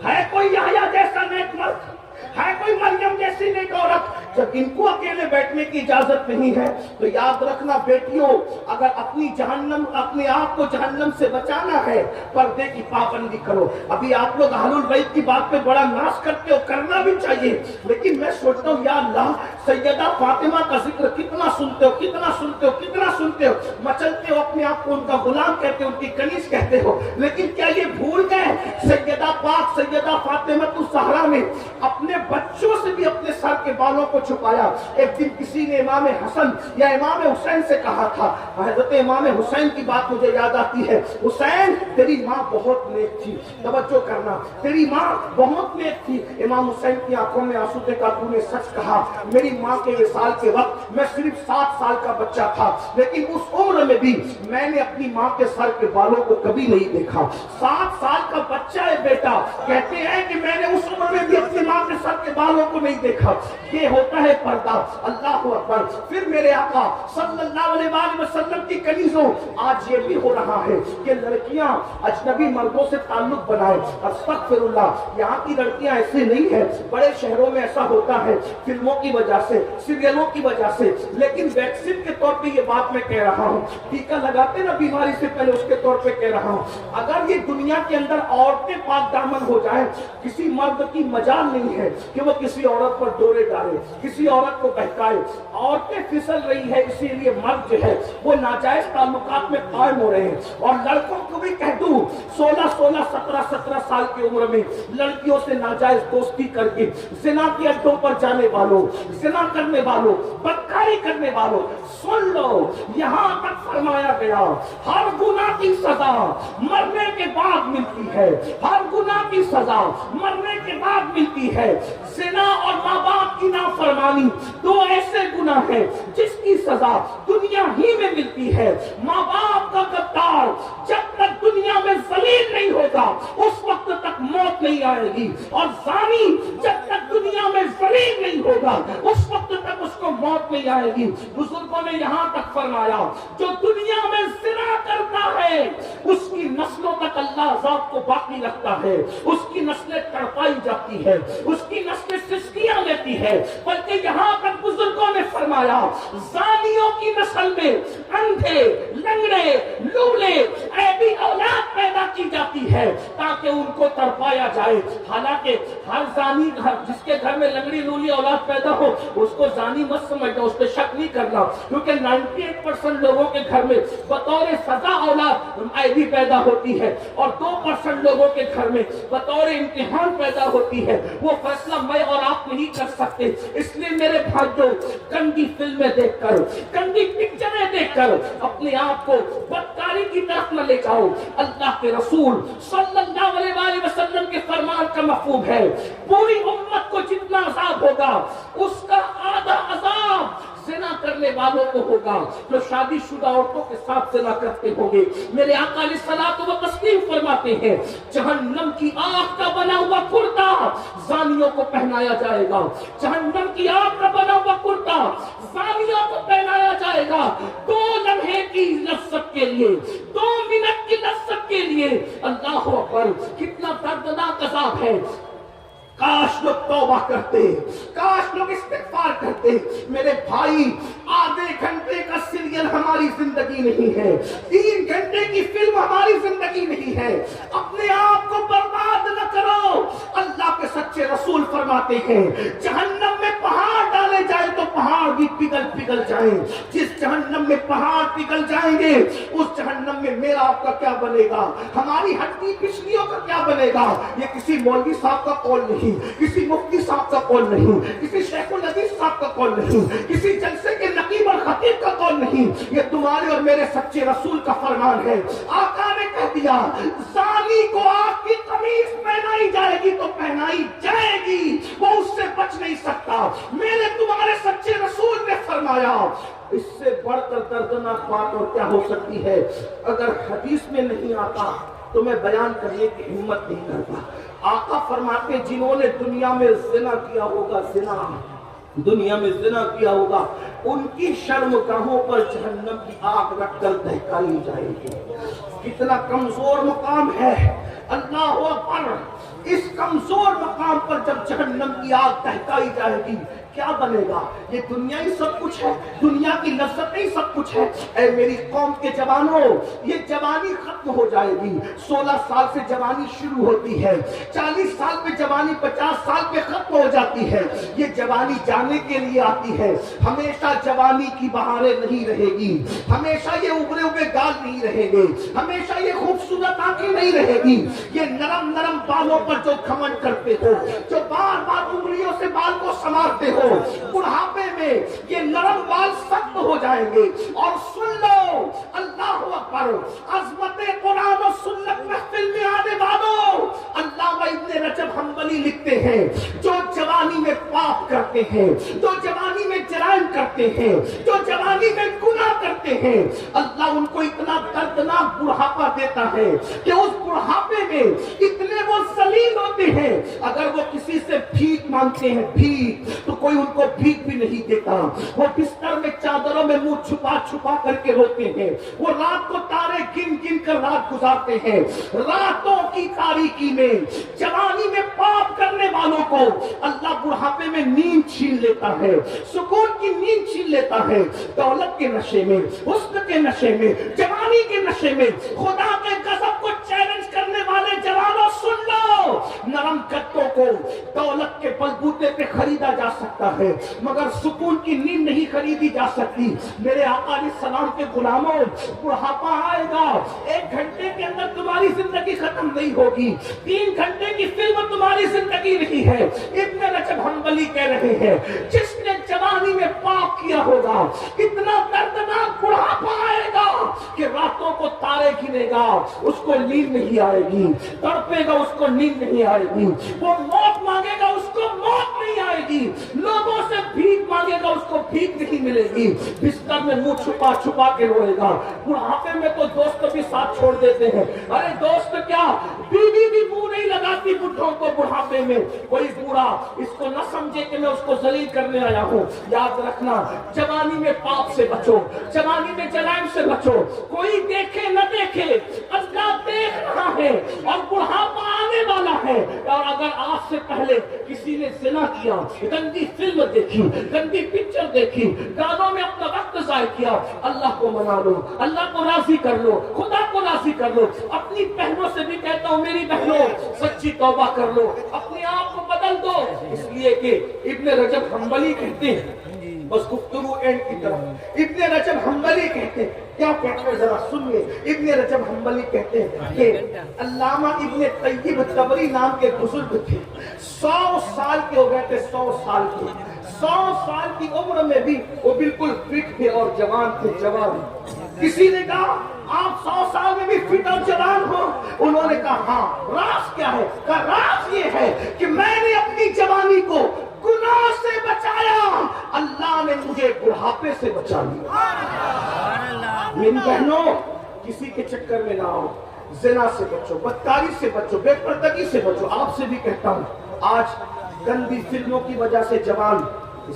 ہے کوئی یحییٰ جیسا نیک مرد؟ ہے کوئی مریم جیسی نیک عورت؟ جب ان کو اکیلے بیٹھنے کی اجازت نہیں ہے تو یاد رکھنا بیٹیوں، اگر اپنے آپ کو جہنم سے بچانا ہے پردے کی پابندی کرو. ابھی آپ لوگ اہل البیت کی بات پہ بڑا ناز کرتے ہو، کرنا بھی چاہیے، لیکن میں سوچتا ہوں یا اللہ سیدہ فاطمہ کا ذکر کتنا سنتے ہو، کتنا سنتے ہو، کتنا سنتے ہو. مچلتے ہو اپنے آپ کو ان کا غلام کہتے ہو، ان کی کنیز کہتے ہو، لیکن کیا یہ بھول گئے سیدہ پاک سیدہ فاطمہ الزہرا نے اپنے بچوں سے بھی اپنے سر کے بالوں کو چھپایا. ایک دن کسی نے امام حسن یا امام حسین سے کہا تھا، حضرت امام حسین کی بات مجھے یاد آتی ہے، حسین تیری ماں بہت نیک تھی. توجہ کرنا، تیری ماں بہت نیک تھی. امام حسین کی آنکھوں میں آنسو تھے، تو نے سچ کہا. میری ماں کے وصال کے وقت میں صرف 7 سال کا بچہ تھا، لیکن اس عمر میں بھی میں نے اپنی ماں کے سر کے بالوں کو کبھی نہیں دیکھا. 7 سال کا بچہ ہے بیٹا، کہتے ہیں کہ میں نے اس عمر میں بھی اپنی ماں کے سر کے بالوں کو نہیں دیکھا. یہ ہوتا ہے پردہ. اللہ اکبر. پھر میرے آقا صلی اللہ علیہ وآلہ وسلم کی کنیزوں، آج یہ بھی ہو رہا ہے کہ لڑکیاں اجنبی مردوں سے تعلق بنائے. استغفر اللہ. یہاں کی لڑکیاں ایسے نہیں ہیں، بڑے شہروں میں ایسا ہوتا ہے فلموں کی وجہ سے، سیریلوں کی وجہ سے. لیکن ویکسین کے طور پہ یہ بات میں کہہ رہا ہوں، ٹیکہ لگاتے نا بیماری سے پہلے، اس کے طور پہ کہہ رہا ہوں، اگر یہ دنیا کے اندر عورتیں پاک دامن ہو جائیں، کسی مرد کی مجال نہیں ہے کہ وہ کسی عورت پر ڈورے ڈالے، کسی عورت کو بہکائے. عورتیں پھسل رہی ہے، اسی لیے مرد جو ہے وہ ناجائز تعلقات میں قائم ہو رہے ہیں. اور لڑکوں کو بھی کہہ دوں 16 17 سال کی عمر میں لڑکیوں سے ناجائز دوستی کر کے زنا کے اڈوں پر جانے والوں، زنا کرنے والوں، بدکاری کرنے والوں، سن لو یہاں تک فرمایا گیا ہر گناہ کی سزا مرنے کے بعد ملتی ہے. ہر گناہ کی سزا مرنے کے بعد ملتی ہے. زنا اور ماں باپ کی نافرمانی 2 ایسے گناہ ہیں جس کی سزا دنیا ہی میں ملتی ہے. ماں باپ کا غدار جب تک دنیا میں ذلیل نہیں ہوگا اس وقت تک موت نہیں آئے گی، اور زانی جب تک دنیا میں ذلیل نہیں ہوگا اس وقت تک اس کو موت نہیں آئے گی. بزرگوں نے یہاں تک فرمایا جو دنیا میں زنا کرتا ہے اس کی نسلوں تک اللہ عذاب کو باقی رکھتا ہے، اس کی نسلیں تڑپائی جاتی ہے، اس کی نسلیں سسکیاں لیتی ہے. بلکہ یہاں تک بزرگوں نے فرمایا زانیوں کی نسل میں اندھے، لنگڑے، لولے، عیبی اولاد پیدا کی جاتی ہے تاکہ ان کو تڑپایا جائے. حالانکہ ہر زانی جس کے گھر میں لنگڑی لولی اولاد پیدا ہو اس کو زانی مت سمجھنا، اس پہ شک نہیں کرنا، کیونکہ 98% لوگوں کے گھر میں بطور سزا اولاد عیبی پیدا ہوتی ہے اور 2% لوگوں کے گھر میں بطور امتحان پیدا ہوتی ہے. وہ فیصلہ میں اور آپ نہیں کر سکتے. اس لیے میرے بھائیوں، گندی فلمیں دیکھ کر، گندی پکچریں دیکھ کر اپنے آپ کو بدکاری کی طرف نہ لے جاؤ. اللہ کے رسول صلی اللہ علیہ وآلہ وسلم کے فرمان کا مفہوم ہے پوری امت کو جتنا عذاب ہوگا اس کا آدھا عذاب زنا کرنے والوں کو ہوگا جو شادی شدہ عورتوں کے ساتھ زنا کرتے ہوں گے. میرے آقا علیہ الصلوۃ والتسلیم فرماتے ہیں جہنم کی آگ کا بنا ہوا کرتا زانیوں کو پہنایا جائے گا. جہنم کی آگ کا بنا ہوا کرتا زانیوں کو پہنایا جائے گا 2 لمحے کی لذت کے لیے، 2 منٹ کی لذت کے لیے. اللہ اکبر، کتنا دردناک عذاب ہے. کاش لوگ توبہ کرتے، کاش لوگ استغفار کرتے. میرے بھائی، آدھے گھنٹے کا سیریل ہماری زندگی نہیں ہے، 3 گھنٹے کی فلم ہماری زندگی نہیں ہے. اپنے آپ کو برباد نہ کرو. اللہ کے سچے رسول فرماتے ہیں جہنم میں پہاڑ ڈالے جائیں تو پہاڑ بھی پگھل جائیں. جس جہنم میں پہاڑ پگھل جائیں گے اس جہنم میں میرا آپ کا کیا بنے گا، ہماری ہڈی پچھلیوں کا کیا بنے گا. یہ کسی مولوی صاحب کا قول نہیں، کسی مفتی صاحب کا قول نہیں، کسی شیخ الحدیث صاحب کا قول نہیں، کسی جلسے کے نقیب اور خطیب کا قول نہیں. یہ تمہارے اور میرے سچے رسول کا فرمان ہے. آقا نے کہہ دیا جوانی کو آگ کی قمیص پہنائی جائے گی تو پہنائی جائے گی، وہ اس سے بچ نہیں سکتا۔ میرے تمہارے سچے رسول نے فرمایا اس سے بڑھ کر دردناک بات اور کیا ہو سکتی ہے؟ اگر حدیث میں نہیں آتا تو میں بیان کرنے کی ہمت نہیں کرتا۔ آقا فرماتے جنہوں نے دنیا میں زنا کیا ہوگا، دنیا میں زنا کیا ہوگا، ان کی شرمگاہوں پر جہنم کی آگ رکھ کر دہکائی جائے گی۔ کتنا کمزور مقام ہے، اللہ اکبر! اس کمزور مقام پر جب جہنم کی آگ دہکائی جائے گی کیا بنے گا؟ یہ دنیا ہی سب کچھ ہے، دنیا کی لذت ہی سب کچھ ہے۔ اے میری قوم کے جوانوں، یہ جوانی ختم ہو جائے گی۔ 16 سال سے جوانی شروع ہوتی ہے، 40 سال پہ جوانی 50 سال پہ ختم ہو جاتی ہے۔ یہ جوانی جانے کے لیے آتی ہے، ہمیشہ جوانی کی بہاریں نہیں رہے گی، ہمیشہ یہ ابھرے ہوئے گال نہیں رہیں گے، ہمیشہ یہ خوبصورت آنکھیں نہیں رہے گی۔ یہ نرم نرم بالوں پر جو گھمنڈ کرتے ہو، جو بار بار انگلیوں سے بال کو سنوارتے ہو، بڑھاپے میں یہ نرم بال سخت ہو جائیں گے۔ اور سن لو، اللہ اکبر، عظمت قرآن و سنت محفل میں آنے والوں، علامہ ابن رجب حنبلی لکھتے ہیں جو جوانی میں پاپ کرتے ہیں، جو جوانی میں جرائم کرتے ہیں، جو جوانی میں گناہ کرتے ہیں، اللہ ان کو اتنا دردناک بڑھاپا دیتا ہے کہ اس بڑھاپے میں اتنے وہ ذلیل ہوتے ہیں، اگر وہ کسی سے بھیک مانگتے ہیں بھیک، تو کوئی ان کو بھیک بھی نہیں دیتا۔ وہ بستر میں چادروں میں منہ چھپا چھپا کر کے روتے ہیں، وہ رات کو تارے گن گن کر رات گزارتے ہیں۔ راتوں کی تاریکی میں جوانی میں پاپ کرنے والوں کو اللہ بڑھاپے میں نیند چھین لیتا ہے، سکون کی نیند چھین لیتا ہے۔ دولت کے نشے میں، حسن کے نشے میں، جوانی کے نشے میں خدا کے غضب کو چیلنج کرنے والے جوانوں سن لو، نرم گدوں کو دولت کے بلبوتے پہ خریدا جا سکتا ہے مگر سکون کی نیند نہیں خریدی جا سکتی۔ میرے آقا علیہ السلام کے غلاموں، بڑھاپا آئے گا، 1 گھنٹے کے اندر تمہاری زندگی ختم نہیں ہوگی، 3 گھنٹے کی فلم تمہاری زندگی نہیں ہے۔ ابن رجب حنبلی کہہ رہے ہیں جس نے جوانی میں پاپ کیا ہوگا اتنا دردناک بڑھاپا آئے گا کہ راتوں کو تارے گنے گا، اس کو نیند نہیں آئے گی، تڑپے گا، اس کو نیند نہیں آئے گی، وہ موت مانگے گا، اس کو موت نہیں آئے گی، لوگوں سے بھیک مانگے گا، اس کو بھیک نہیں ملے گی، بستر میں منہ چھپا چھپا کے روئے گا۔ بڑھاپے میں تو دوست بھی ساتھ چھوڑ دیتے ہیں، ارے دوست کیا، بیوی بھی منہ نہیں لگاتی بڈھوں کو بڑھاپے میں۔ کوئی بوڑھا اس کو نہ سمجھے کہ میں اس کو ذلیل کرنے آیا ہوں۔ یاد رکھنا، جوانی میں پاپ سے بچو، جوانی میں جرائم سے بچو، کوئی دیکھے نہ دیکھے، اللہ دیکھ رہا ہے اور بڑھاپا آنے والا ہے۔ اور اگر آج سے پہلے کسی نے زنا کیا، گندی فلم دیکھی، گندی پکچر دیکھی، گانوں میں اپنا وقت ضائع کیا، اللہ کو منا لو، اللہ کو راضی کر لو، خدا کو راضی کر لو۔ اپنی بہنوں سے بھی کہتا ہوں میری بہنوں سچی توبہ کر لو، اپنے آپ کو بدل دو، اس لیے کہ ابن رجب حنبلی کہتے ہیں، بس گفتگو اینڈ کی طرف، ابن رجب حنبلی کہتے ہیں، کیا کہتے ہیں ذرا سنیے۔ ابن رجب حنبلی کہتے ہیں کہ علامہ ابن طیب طبری نام کے بزرگ تھے، 100 سال کے ہو گئے تھے، 100 سال کے، 100 سال کی عمر میں بھی وہ بالکل فٹ تھے اور جوان تھے، جوان۔ کسی نے کہا آپ 100 سال میں بھی فٹ اور جوان ہو؟ انہوں نے کہا ہاں۔ راز کیا ہے؟ کہا راز یہ ہے کہ میں نے اپنی جوانی کو گناہ سے بچایا، اللہ نے مجھے بڑھاپے سے بچا لیا۔ میری بہنوں کسی کے چکر میں نہ آؤ، زنا سے بچو، بدکاری سے بچو، بے پردگی سے بچو۔ آپ سے بھی کہتا ہوں آج گندی فلموں کی وجہ سے جوان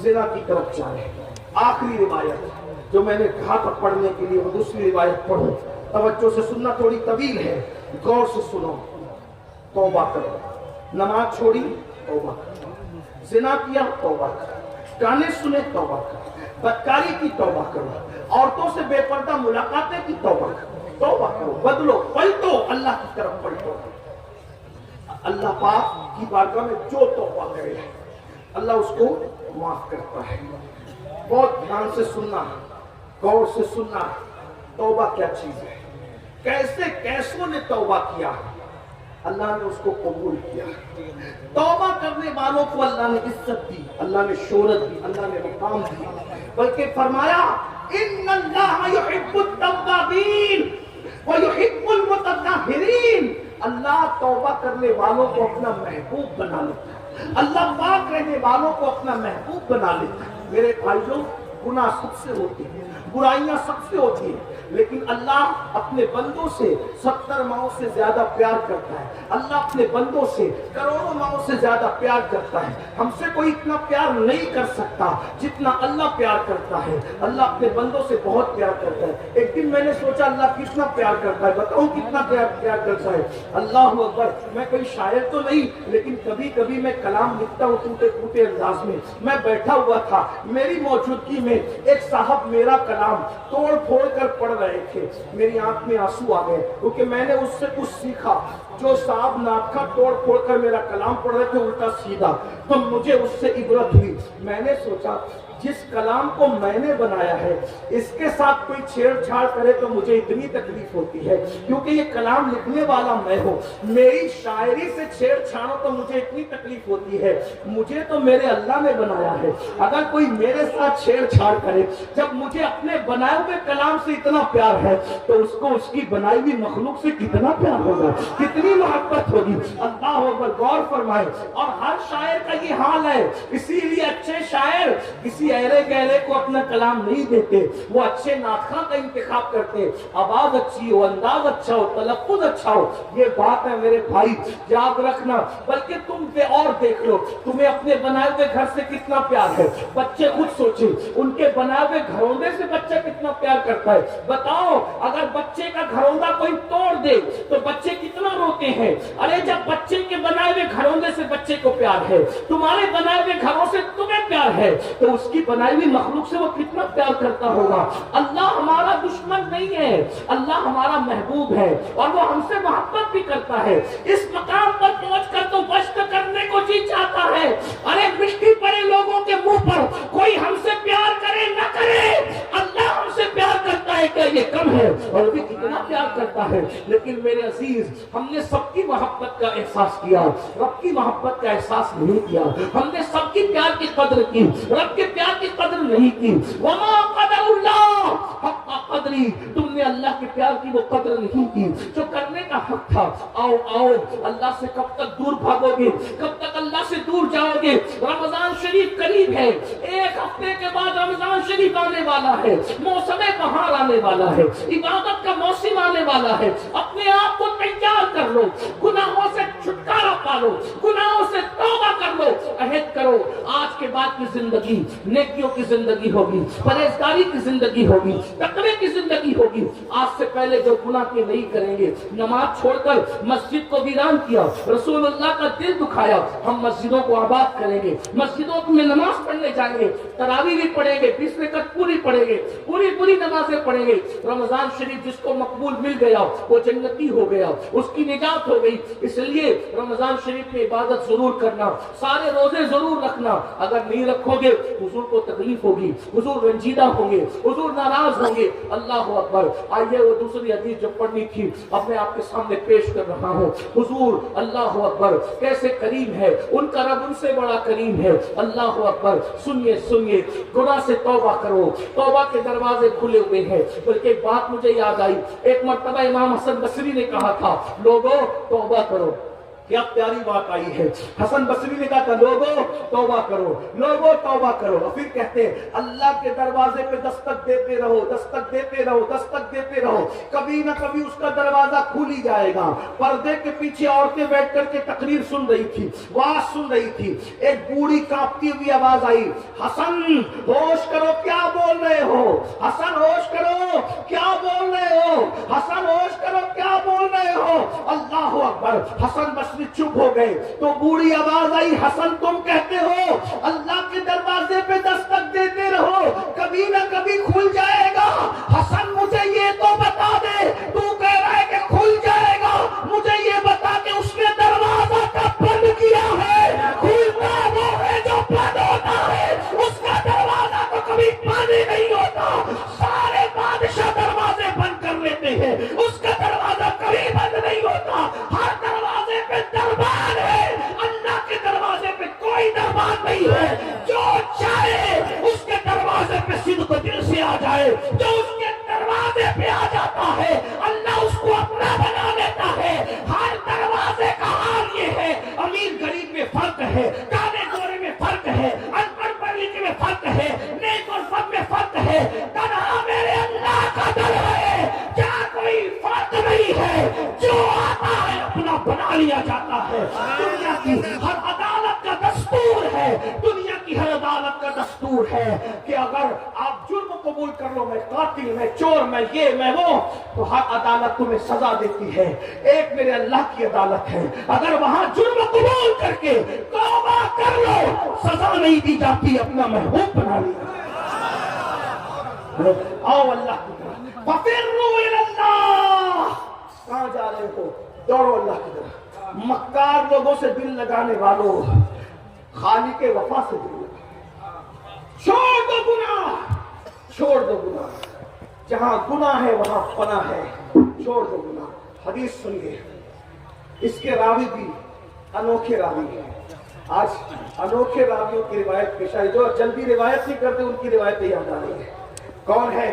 زنا کی طرف جا رہے ہیں۔ آخری روایت جو میں نے کہا تھا پڑھنے کے لیے، وہ دوسری روایت پڑھوں، توجہ سے سننا، تھوڑی طویل ہے، غور سے سنو۔ توبہ کرو، نماز چھوڑی توبہ کرو، زنا کیا توبہ کرو، گانے سنے توبہ کرو، بدکاری کی توبہ کرو، عورتوں سے بے پردہ ملاقاتیں کی توبہ کرو، توبہ کرو، بدلو، پلٹو، اللہ کی طرف پلٹو۔ اللہ پاک کی بارگاہ میں جو توبہ کرے اللہ اس کو معاف کرتا ہے۔ بہت دھیان سے سننا، غور سے سننا، توبہ کیا چیز ہے، کیسے کیسوں نے توبہ کیا، اللہ نے اس کو قبول کیا۔ توبہ کرنے والوں کو اللہ نے عزت دی، اللہ نے شہرت دی، اللہ نے مقام دی، بلکہ فرمایا ان اللہ یحب التوابین ویحب المتطہرین، اللہ توبہ کرنے والوں کو اپنا محبوب بنا لیتا ہے، اللہ پاک رہنے والوں کو اپنا محبوب بنا لیتا ہے۔ میرے بھائیوں، گناہ سب سے ہوتے ہیں، برائیاں سب سے ہوتی ہیں، لیکن اللہ اپنے بندوں سے 70 ماؤں سے زیادہ پیار کرتا ہے۔ اللہ اپنے بندوں سے کروڑوں ماؤں سے زیادہ پیار کرتا ہے۔ ہم سے کوئی اتنا پیار نہیں کر سکتا جتنا اللہ پیار کرتا ہے۔ اللہ اپنے بندوں سے بہت پیار کرتا ہے۔ ایک دن میں نے سوچا اللہ کتنا پیار کرتا ہے، بتاؤں کتنا پیار کرتا ہے۔ اللہ اکبر، میں کوئی شاعر تو نہیں، لیکن کبھی کبھی میں کلام لکھتا ہوں ٹوٹے پھوٹے انداز میں۔ میں بیٹھا ہوا تھا، میری موجودگی میں ایک صاحب میرا کلام توڑ پھوڑ کر پڑھ رہے تھے، میری آنکھ میں آنسو آ گئے، کیونکہ میں نے اس سے کچھ سیکھا۔ جو صاحب ناکھا توڑ پھوڑ کر میرا کلام پڑھ رہے تھے الٹا سیدھا، تو مجھے اس سے عبرت ہوئی۔ میں نے سوچا جس کلام کو میں نے بنایا ہے اس کے ساتھ کوئی چھیڑ چھاڑ کرے تو مجھے اتنی تکلیف ہوتی ہے، کیونکہ یہ کلام لکھنے والا میں ہوں۔ میری شاعری سے چھیڑ چھاڑو تو مجھے اتنی تکلیف ہوتی ہے، مجھے تو میرے اللہ نے بنایا ہے۔ اگر کوئی میرے ساتھ چھیڑ چھاڑ کرے، جب مجھے اپنے بنائے ہوئے کلام سے اتنا پیار ہے تو اس کو اس کی بنائی ہوئی مخلوق سے کتنا پیار ہوگا، کتنی محبت ہوگی۔ اللہ اکبر، غور فرمائے۔ اور ہر شاعر کا یہ حال ہے، اسی لیے اچھے شاعر کسی ایرے گہرے کو اپنا کلام نہیں دیتے، وہ اچھے ناخواں کا انتخاب کرتے، آواز اچھی ہو، انداز اچھا ہو، تلفظ اچھا ہو۔ یہ بات ہے میرے بھائی، یاد رکھنا۔ بلکہ تم پہ اور دیکھ لو، تمہیں اپنے بنائے ہوئے گھر سے کتنا پیار ہے۔ بچے خود سوچیں، ان کے بنائے ہوئے گھروندے سے بچہ کتنا پیار کرتا ہے۔ بتاؤ، اگر بچے کا گھروندہ کوئی توڑ دے تو بچے کتنا روتے ہیں۔ ارے جب بچے کے بنائے ہوئے گھروندے سے بچے کو پیار ہے، تمہارے بنائے ہوئے گھروں سے تمہیں پیار ہے، تو اس کی بنائی ہوئی مخلوق سے وہ کتنا پیار کرتا ہوگا۔ اللہ ہمارا دشمن نہیں ہے، اللہ ہمارا محبوب ہے، اور وہ ہم سے محبت بھی کرتا ہے۔ اس مقام پر پہنچ کر تو بشت کرنے کو جی چاہتا ہے۔ ارے مٹی پڑے لوگوں کے منہ پر کوئی ہم سے پیار کرے نہ کرے، اللہ ہم سے پیار کرتا ہے، کیا یہ کم ہے؟ اور بھی کتنا پیار کرتا ہے۔ لیکن میرے عزیز، ہم نے سب کی محبت کا احساس کیا، رب کی محبت کا احساس نہیں کیا۔ ہم نے سب کی پیار کی قدر کی، رب کے پیار کی قدر نہیں کی۔ وما قدر اللہ حق قدری، تم نے اللہ کے پیار کی وہ قدر نہیں کی جو کرنے کا حق تھا۔ آؤ آؤ، اللہ سے کب تک دور بھاگو گے، کب تک اللہ سے دور جاؤ گے؟ رمضان شریف قریب ہے، ایک ہفتے کے بعد رمضان شریف آنے والا ہے، موسم بہار آنے والا ہے، عبادت کا موسم آنے والا ہے۔ اپنے آپ کو تیار کر لو، گناہوں سے چھٹکارا پا لو، گناہوں سے توبہ کر لو، عہد کرو آج کے بعد کی زندگی نیکیوں کی زندگی ہوگی، پرہیزگاری کی زندگی ہوگی، تقوی کی زندگی ہوگی۔ آج سے پہلے جو گناہ کے نہیں کریں گے۔ نماز چھوڑ کر مسجد کو ویران کیا، رسول اللہ کا دل دکھایا، ہم مسجدوں کو آباد کریں گے، مسجدوں میں نماز پڑھنے جائیں گے، تراویح بھی پڑھیں گے، 20 رکعت پوری پڑھیں گے، پوری نمازیں پڑھیں گے۔ رمضان شریف جس کو مقبول مل گیا وہ جنتی ہو گیا، اس کی نجات ہو گئی۔ اس لیے رمضان شریف میں عبادت ضرور کرنا، سارے روزے ضرور رکھنا۔ اگر نہیں رکھو گے حضور کو تکلیف ہوگی، حضور رنجیدہ ہوں گے، حضور ناراض ہوں گے۔ اللہ اکبر۔ آئیے وہ دوسری حدیث جو پڑھنی تھی اب میں آپ کے سامنے پیش کر رہا ہوں۔ حضور اللہ اکبر کیسے کریم ہے، ان کا رب ان سے بڑا کریم ہے۔ اللہ اکبر۔ سنیے سنیے، گناہ سے توبہ کرو، توبہ کے دروازے کھلے ہوئے ہیں۔ بلکہ ایک بات مجھے یاد آئی، ایک مرتبہ امام حسن بصری نے کہا تھا، لوگوں توبہ کرو۔ کیا پیاری بات آئی ہے۔ حسن بصری نے کہا تھا لوگوں توبہ کرو، لوگوں توبہ کرو۔ اور پھر کہتے ہیں اللہ کے دروازے پہ دستک دیتے رہو، دستک دیتے رہو، دستک دیتے رہو، کبھی نہ کبھی اس کا دروازہ کھل ہی جائے گا۔ پردے کے پیچھے عورتیں بیٹھ کر کے تقریر سن رہی تھی، واز سن رہی تھی۔ ایک بوڑھی کانپتی ہوئی آواز آئی، حسن ہوش کرو کیا بول رہے ہو، حسن ہوش کرو کیا بول رہے ہو، حسن ہوش کرو کیا بول رہے ہو۔ اللہ اکبر۔ حسن بصری چپ ہو گئے تو بوڑھی آواز آئی، حسن تم کہتے ہو اللہ کے دروازے پہ دستک دیتے رہو، کبھی نہ کبھی کھل جائے گا۔ حسن مجھے یہ تو بتا دے، تو کہہ رہا ہے کہ کھل جائے گا، مجھے یہ بتا کہ اس نے دروازہ کب بند کیا ہے؟ کھلتا وہ ہے جو بند ہوتا ہے، اس کا دروازہ تو کبھی بند نہیں ہوتا۔ سارے بادشاہ دروازے بند کر لیتے ہیں، اس کا دروازہ کبھی بند نہیں ہوتا۔ ہر دروازے پہ دربار ہے، اللہ کے دروازے پہ کوئی دربار نہیں ہے۔ جو چاہے اس کے دروازے پہ صدق دل سے آ جائے، جو اس کے دروازے پہ آ جاتا ہے اللہ اس کو اپنا بنا ہے, کالے گورے میں فرق ہے, ان پڑھ پڑھ لکھے میں فرق ہے, نیک اور بد میں فرق ہے. تنہا میرے اللہ کا در ہے, کیا کوئی فرق نہیں ہے, جو آتا ہے اپنا بنا لیا جاتا ہے. دنیا کی ہر عدالت کا دستور ہے, دنیا کی ہر عدالت کا دستور ہے کہ اگر آپ جرم قبول کر لو, میں قاتل, میں چور, میں یہ, میں وہ, تو ہر عدالت تمہیں سزا دیتی ہے. ایک میرے اللہ کی عدالت ہے, اگر وہاں جرم قبول کر کے توبہ کر لو, سزا نہیں دی جاتی, اپنا محبوب بنا لیا. آؤ اللہ کی طرف, فَفِرُّوا إِلَى اللَّهِ. کہاں جا رہے ہو؟ دوڑو اللہ کی طرف. مکار لوگوں سے دل لگانے والوں, خالق وفا سے دل لگا. چھوڑ دو گناہ, چھوڑ دو گناہ, جہاں گناہ ہے وہاں پناہ ہے. چھوڑ دو گناہ. حدیث سنیے, اس کے راوی بھی انوکھے راوی ہیں. آج انوکھے راویوں کی روایت پیش آئی, جو جلدی روایت نہیں کرتے ان کی روایتیں یاد آ رہی ہے. کون ہے؟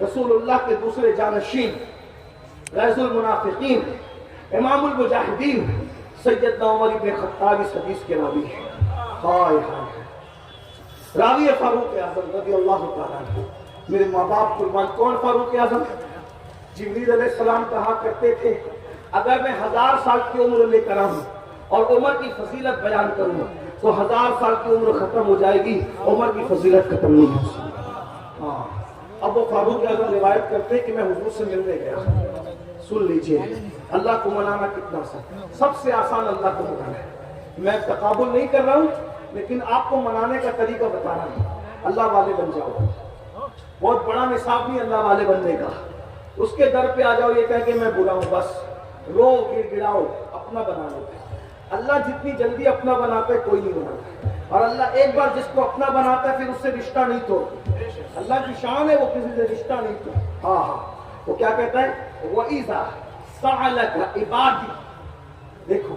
رسول اللہ کے دوسرے جانشین, غیظ المنافقین, امام المجاہدین سیدنا عمر بن خطاب اس حدیث کے راوی ہیں. ہائے ہائے, راوی فاروق اعظم رضی اللہ تعالیٰ عنہ. میرے ماں باپ قربان. کون فاروق اعظم؟ جبریل علیہ السلام کہا کرتے تھے اگر میں 1000 سال کی عمر لے کر آؤں اور عمر کی فضیلت بیان کروں تو 1000 سال کی عمر ختم ہو جائے گی, عمر کی فضیلت ختم نہیں ہو سکتی. ہاں, اب وہ فاروق اعظم روایت کرتے کہ میں حضور سے ملنے گیا. سن لیجئے, اللہ کو منانا کتنا آسان, سب سے آسان اللہ کو منانا ہے. میں تقابل نہیں کر رہا ہوں, لیکن آپ کو منانے کا طریقہ بتا رہا ہوں. اللہ والے بن جاؤ. بہت بڑا نصاب نہیں اللہ والے بننے کا. اس کے در پہ آ جاؤ, یہ کہہ کہ میں بلاؤں, بس رو گڑ گڑاؤ, اپنا بنا لو. اللہ جتنی جلدی اپنا بناتا ہے کوئی نہیں بناتا, اور اللہ ایک بار جس کو اپنا بناتا ہے پھر اس سے رشتہ نہیں توڑتا. اللہ کی شان ہے, وہ کسی سے رشتہ نہیں توڑتا. ہاں ہاں, وہ کیا کہتا ہے, وَإِذَا سَأَلَكَ عِبَادِي. دیکھو,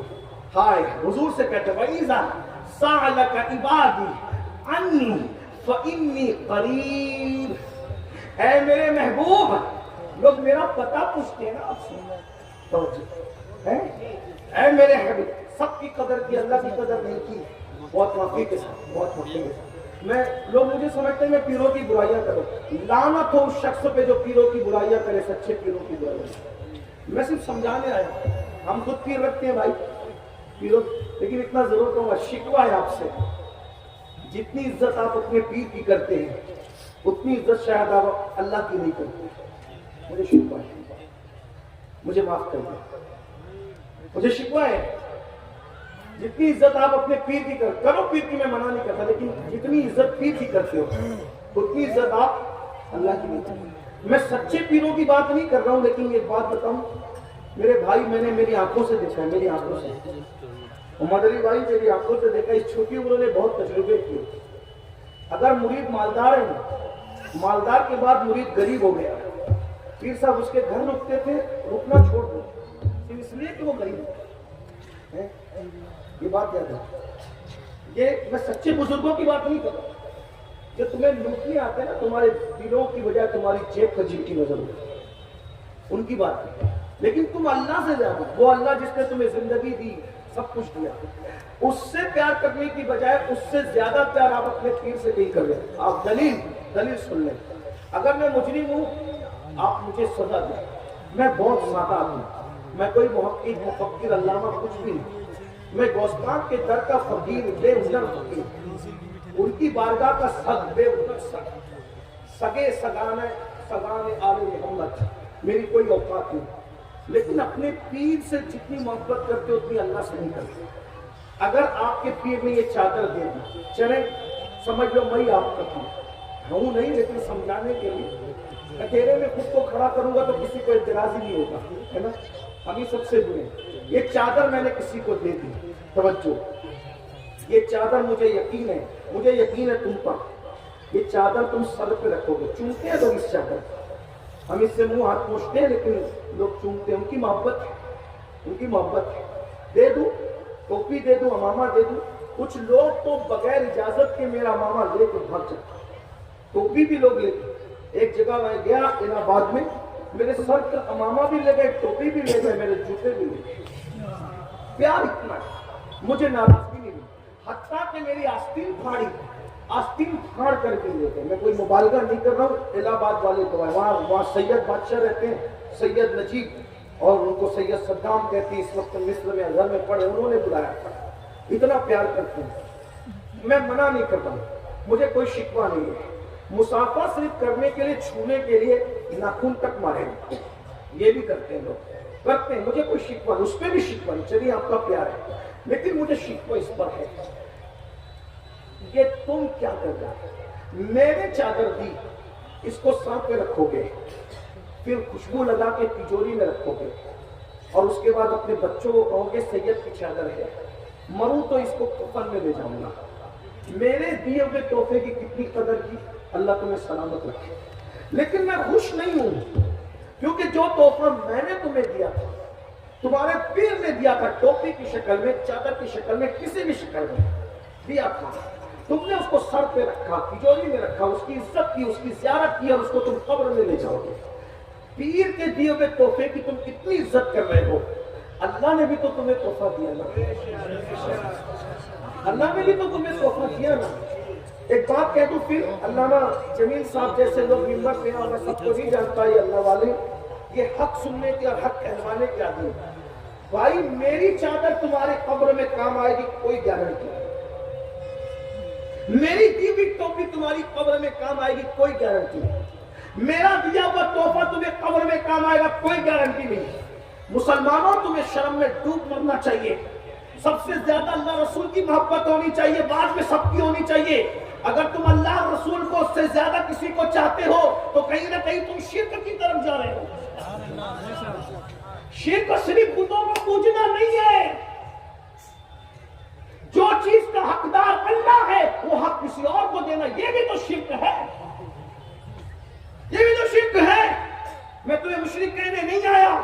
ہائے, حضور سے کہتا ہے وَإِذَا سَأَلَكَ عِبَادِي عَنِّي فَإِنِّي قَرِيبٌ. اے میرے محبوب, لوگ میرا پتہ پوچھتے ہیں نا آپ سے, اے میرے حبیب, سب کی قدر کی, اللہ کی قدر نہیں کی. بہت معافی کے ساتھ, بہت معافی کے ساتھ. لوگ مجھے سمجھتے ہیں میں پیروں کی برائیاں کروں. لعنت ہو اس شخص پہ جو پیروں کی برائیاں کرے, سچے پیروں کی برائیاں. میں صرف سمجھانے آیا. ہم خود پیر رکھتے ہیں بھائی پیروں, لیکن اتنا ضرور کہوں گا, شکوہ ہے آپ سے, جتنی عزت آپ اپنے پیر کی کرتے ہیں اتنی عزت شاید آپ اللہ کی نہیں کرتے. مجھے شکوہ ہے, مجھے معاف کر دیں, مجھے شکوہ ہے. جتنی عزت آپ اپنے پیر کی کرو, پیر کی میں منع نہیں کرتا, لیکن جتنی عزت پیر کی کرتے ہو اتنی عزت آپ اللہ کی نہیں کرتے. میں سچے پیروں کی بات نہیں کر رہا ہوں, لیکن ایک بات بتاؤں میرے بھائی, میں نے میری آنکھوں سے دیکھا ہے, میری آنکھوں سے. مدری بھائی میری آنکھوں سے دیکھا, اس چھوٹی عمر نے بہت تجربے کیے. اگر مرید مالدار ہے, مالدار کے بعد مرید غریب ہو گیا, پیر صاحب اس کے گھر رکتے تھے, رکنا چھوڑ دو صرف اس لیے کہ وہ غریب ہے. یہ بات یاد ہے. یہ میں سچے بزرگوں کی بات نہیں کر رہا, جو تمہیں لوٹنے آتے ہیں نا, تمہارے دلوں کی وجہ تمہاری جیب خرچی کی نظر ہوتی, ان کی بات نہیں. لیکن تم اللہ سے زیادہ, وہ اللہ جس نے تمہیں زندگی دی, سب کچھ دیا, اس سے پیار کرنے کی بجائے اس سے زیادہ پیار آپ اپنے پیر سے نہیں کر رہے. آپ دلیل سن لیں. اگر میں مجرم ہوں, آپ مجھے سزا دیں. میں بہت سادہ ہوں, میں کوئی محقق مفکر علامہ کچھ بھی نہیں. میں گوستان کے در کا فقیر, بے ہنر فقیر, ان کی بارگاہ کا سگ, بے ہنر سگ, سگے سگانے آل محمد. میری کوئی اوقات نہیں, لیکن اپنے پیر سے جتنی محبت کرتے اتنی اللہ سے نہیں کرتے. اگر آپ کے پیر نے یہ چادر دے دی, چلے سمجھ لو میں آپ کا ہوں نہیں, لیکن سمجھانے کے لیے اکیلے میں خود کو کھڑا کروں گا تو کسی کو اعتراض ہی نہیں ہوگا, ہے نا. ہم ہی سب سے برے. یہ چادر میں نے کسی کو دے دی, توجہ, یہ چادر مجھے یقین ہے تم پر, یہ چادر تم سر پہ رکھو گے. چومتے ہیں لوگ اس چادر, ہم اس سے منہ ہاتھ پوچھتے ہیں لیکن لوگ چومتے ہیں. ان کی محبت ہے, ان کی محبت ہے. دے دوں ٹوپی, دے دوں امامہ, دے دوں. کچھ لوگ تو بغیر اجازت کے میرا امامہ لے کے بھاگ جاتا, ٹوپی بھی لوگ لیتے. ایک جگہ میں گیا الہ آباد میں, میرے سر کا امامہ بھی لے گئے, ٹوپی بھی لے گئے, میرے جوتے بھی لے گئے. پیار اتنا ہے, مجھے ناراضگی نہیں ملتی. حتیٰ کہ میری آستین پھاڑی، آستین پھاڑ کر کے لے گئے. میں کوئی مبالغہ نہیں کر رہا ہوں، الہ آباد والے تو وہاں سید بادشاہ رہتے ہیں، سید نجیب، اور ان کو سید صدام کہتے ہیں، اس وقت مصر میں ازہر میں پڑھے، انہوں نے بلایا تھا. اتنا پیار کرتے ہیں. میں منع نہیں کر رہا ہوں، مجھے کوئی شکوہ نہیں ہے. مسافہ صرف کرنے کے لیے، چھونے کے لیے ناخن تک مارے، یہ بھی کرتے ہیں لوگ، کرتے ہیں. مجھے کوئی شکوہ، اس پہ بھی شکوہ نہیں، چلیے آپ کا پیار ہے، لیکن مجھے شکوہ اس پر ہے، یہ تم کیا کر رہا ہے؟ میں نے چادر دی، اس کو سانپ پہ رکھو گے، پھر خوشبو لگا کے تجوری میں رکھو گے، اور اس کے بعد اپنے بچوں کو کہو گے سید کی چادر ہے، مروں تو اس کو کفن میں لے جاؤں گا. میرے دیے ہوئے تحفے کی کتنی قدر کی، اللہ تمہیں سلامت رکھے. لیکن میں خوش نہیں ہوں، کیونکہ جو تحفہ میں نے تمہیں دیا تھا، تمہارے پیر نے دیا تھا، ٹوپی کی شکل میں، چادر کی شکل میں، کسی بھی شکل میں دیا تھا، تم نے اس کو سر پہ رکھا، تجوری میں رکھا، اس کی عزت کی، اس کی زیارت کی، اور اس کو تم قبر میں لے جاؤ گے. پیر کے دیے ہوئے تحفے کی تم کتنی عزت کر رہے ہو. اللہ نے بھی تو تمہیں تحفہ دیا نا، اللہ نے بھی تو تمہیں تحفہ دیا نا. ایک بات کہہ دوں پھر، علامہ جمیل صاحب جیسے لوگ ممبر پہ ہیں، میں سب کو نہیں جانتا، یہ اللہ والے، یہ حق سننے کے اور حق کہلوانے کے آدمی. بھائی میری چادر تمہارے قبر میں کام آئے گی، کوئی گارنٹی نہیں. میری دی ہوئی ٹوپی تمہاری قبر میں کام آئے گی، کوئی گارنٹی نہیں. میرا دیا ہوا تحفہ تمہیں قبر میں کام آئے گا، کوئی گارنٹی نہیں. مسلمانوں تمہیں شرم میں ڈوب مرنا چاہیے. سب سے زیادہ اللہ رسول کی محبت ہونی چاہیے، بعد میں سب کی ہونی چاہیے. اگر تم اللہ رسول کو اس سے زیادہ کسی کو چاہتے ہو تو کہیں نہ کہیں تم شرک کی طرف جا رہے ہو. شرک صرف بتوں کو پوجنا نہیں ہے. جو چیز کا حقدار اللہ ہے وہ حق کسی اور کو دینا، یہ بھی تو شرک ہے، یہ بھی تو شرک ہے. میں تمہیں مشرک کہنے نہیں آیا،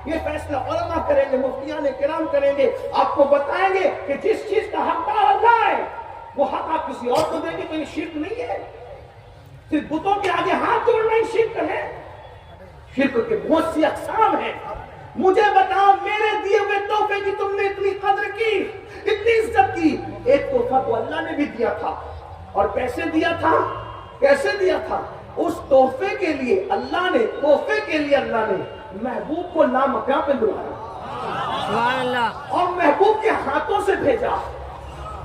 یہ فیصلہ علماء کریں گے، مفتیان کرام کریں گے، آپ کو بتائیں گے کہ جس چیز کا حقدار اللہ ہے وہ حق آپ کسی اور کو دیں گے تو یہ شرک نہیں ہے. صرف بتوں کے آگے ہاتھ جوڑنا ہی شرک ہے. شرک کے بہت سی اقسام ہیں. مجھے بتاؤ میرے دیے ہوئے تحفے کی تم نے اتنی قدر کی، اتنی عزت کی. ایک تحفہ تو اللہ نے بھی دیا تھا، اور پیسے دیا تھا. کیسے دیا تھا؟ اس تحفے کے لیے اللہ نے، تحفے کے لیے اللہ نے محبوب کو لامکاں پہ بلایا اور محبوب کے ہاتھوں سے بھیجا.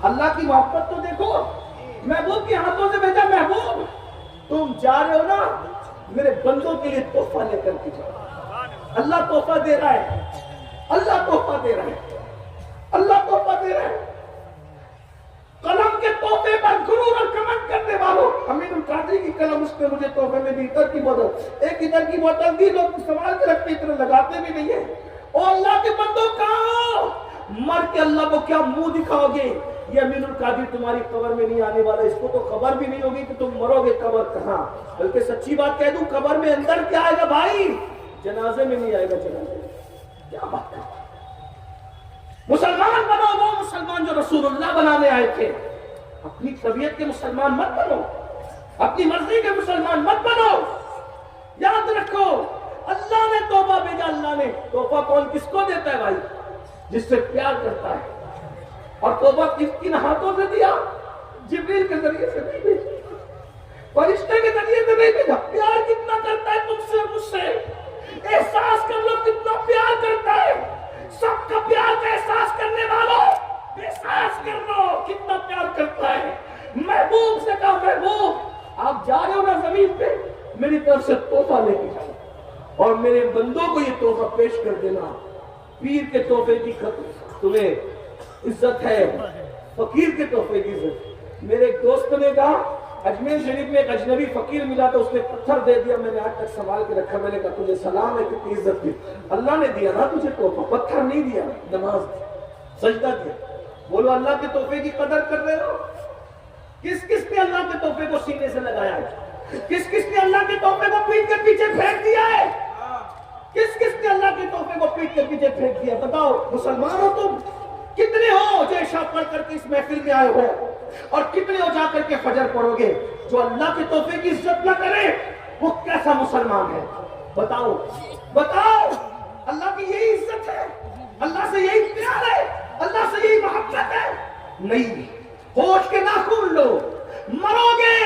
اللہ کی محبت تو دیکھو، محبوب کے ہاتھوں سے بھیجا. محبوب تم جا رہے ہو نا، میرے بندوں کے لیے تحفہ لے کر کے جاؤ. اللہ تحفہ دے رہا ہے، اللہ تحفہ دے رہا ہے، اللہ تحفہ دے رہا ہے. قلم کے تحفے پر غرور اور کمنٹ کرنے والوں، امین القادری کی قلم اس نے مجھے تحفے میں دی، ادھر کی بوتل، ایک ادھر کی بوتل دی، لوگ سنبھال کے رکھتے، اتنے لگاتے بھی نہیں ہے. او اللہ کے بندوں کہاں مر کے اللہ کو کیا منہ دکھاؤ گے؟ یہ امین القادری تمہاری قبر میں نہیں آنے والا، اس کو تو خبر بھی نہیں ہوگی کہ تم مرو گے. قبر کہاں؟ بلکہ سچی بات کہہ دوں، قبر میں اندر کیا آئے گا بھائی؟ جنازے میں نہیں آئے گا. جنازے میں کیا بات ہے؟ مسلمان بنو وہ مسلمان جو رسول اللہ بنانے آئے تھے. اپنی طبیعت کے مسلمان مت بنو، اپنی مرضی کے مسلمان مت بنو. یاد رکھو اللہ نے توبہ بھیجا. اللہ نے توبہ کون کس کو دیتا ہے بھائی؟ جس سے پیار کرتا ہے. اور توبہ کن ہاتھوں سے دیا؟ جبریل کے ذریعے سے نہیں بھیجا، فرشتے کے ذریعے سے نہیں بھیجا. پیار کتنا کرتا ہے تم سے، مجھ سے. احساس کر لو کتنا پیار کرتا ہے. سب کا پیار کا احساس کرنے والوں، احساس کر لو کتنا پیار کرتا ہے. محبوب سے کہا محبوب آپ جا رہے ہو نا زمین پہ، میری طرف سے تحفہ لے کے جاؤ اور میرے بندوں کو یہ تحفہ پیش کر دینا. پیر کے تحفے کی تمہیں عزت ہے، فقیر کے تحفے کی عزت. میرے ایک دوست نے کہا اجمیر شریف میں ایک اجنبی فقیر ملا تو اس نے پتھر دے دیا. میں نے آج تک سنبھال کے رکھا. میں نے کہا تجھے سلام ہے، کتنی عزت کی. اللہ نے دیا نا تجھے تحفہ، پتھر نہیں دیا. نماز سجدہ کیا. بولو اللہ کے تحفے کی قدر کر رہے ہو؟ کس کس نے اللہ کے تحفے کو سینے سے لگایا ہے؟ کس کس نے اللہ کے تحفے کو پیٹ کے پیچھے پھینک دیا ہے؟ کس کس نے اللہ کے تحفے کو پیٹ کے پیچھے پھینک دیا؟ بتاؤ مسلمان ہو تم؟ کتنے ہو جو عشاء پڑھ کر کے اس محفل میں آئے ہو، اور کتنے ہو جا کر کے فجر پڑھو گے؟ جو اللہ کے تحفے کی عزت نہ کرے وہ کیسا مسلمان ہے؟ بتاؤ بتاؤ. اللہ کی یہی عزت ہے، اللہ سے یہی پیار ہے، اللہ سے یہی محبت ہے؟ نہیں. ہوش کے ناخن لو، مرو گے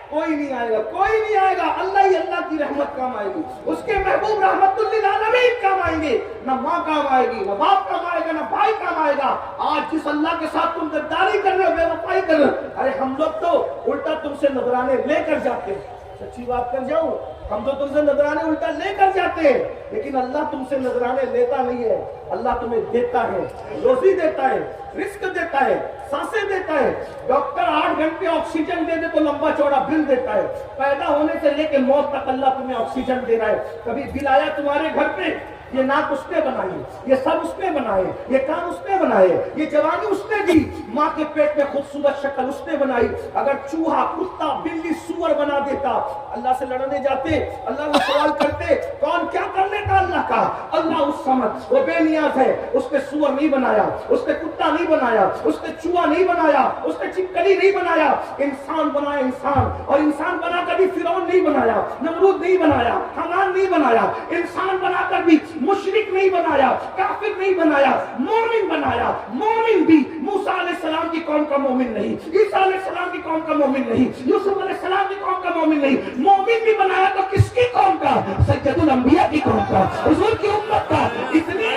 کوئی نہیں آئے گا، کوئی نہیں آئے گا، اللہ ہی اللہ کی رحمت کام آئے گی، اس کے محبوب رحمت للعالمین کام آئیں گے، نہ ماں کام آئے گی، نہ باپ کام آئے گا، نہ بھائی کام آئے گا۔ آج جس اللہ کے ساتھ تم غداری کر رہے ہو، بے وفائی کر رہے ہو، ارے ہم لوگ تو الٹا تم سے نذرانے لے کر جاتے ہیں، سچی بات کر جاؤں، ہم تو تم سے نذرانے الٹا لے کر جاتے ہیں، لیکن اللہ تم سے نذرانے لیتا نہیں ہے، اللہ تمہیں دیتا ہے، روزی دیتا ہے، رزق دیتا ہے، سانسیں دیتا ہے۔ ڈاکٹر 8 گھنٹے آکسیجن دے دے تو لمبا چوڑا بل دیتا ہے، پیدا ہونے سے لے کے موت تک اللہ تمہیں آکسیجن دے رہا ہے۔ کبھی بل آیا تمہارے گھر پہ؟ یہ ناک اس نے بنائی، یہ سب اس نے بنائے، یہ کان اس نے بنائے، یہ جوانی اس نے دی، ماں کے پیٹ میں خوبصورت شکل اس نے بنائی۔ اگر چوہا، کتا، بلی، سور بنا دیتا، اللہ سے لڑنے جاتے، اللہ کو سوال کرتے کون کیا کر لیتا اللہ کا؟ اللہ اس سمجھ، وہ بے نیاز ہے، اس نے سور نہیں بنایا، اس نے کتا نہیں بنایا، اس نے چوہا نہیں بنایا، اس نے چپکلی نہیں بنایا، انسان بنایا انسان، اور انسان بنا کر بھی فرعون نہیں بنایا، نمرود نہیں بنایا، حمان نہیں بنایا، انسان بنا کر بھی مشرک نہیں بنایا، کافر نہیں بنایا، مومن بنایا۔ مومن بھی موسیٰ علیہ السلام کی قوم کا مومن نہیں، عیسیٰ علیہ السلام کی قوم کا مومن نہیں، یوسف علیہ السلام کی قوم کا مومن نہیں، مومن بھی بنایا تو کس کی قوم کا؟ سید الانبیاء کی قوم کا، حضور کی امت کا۔ اتنے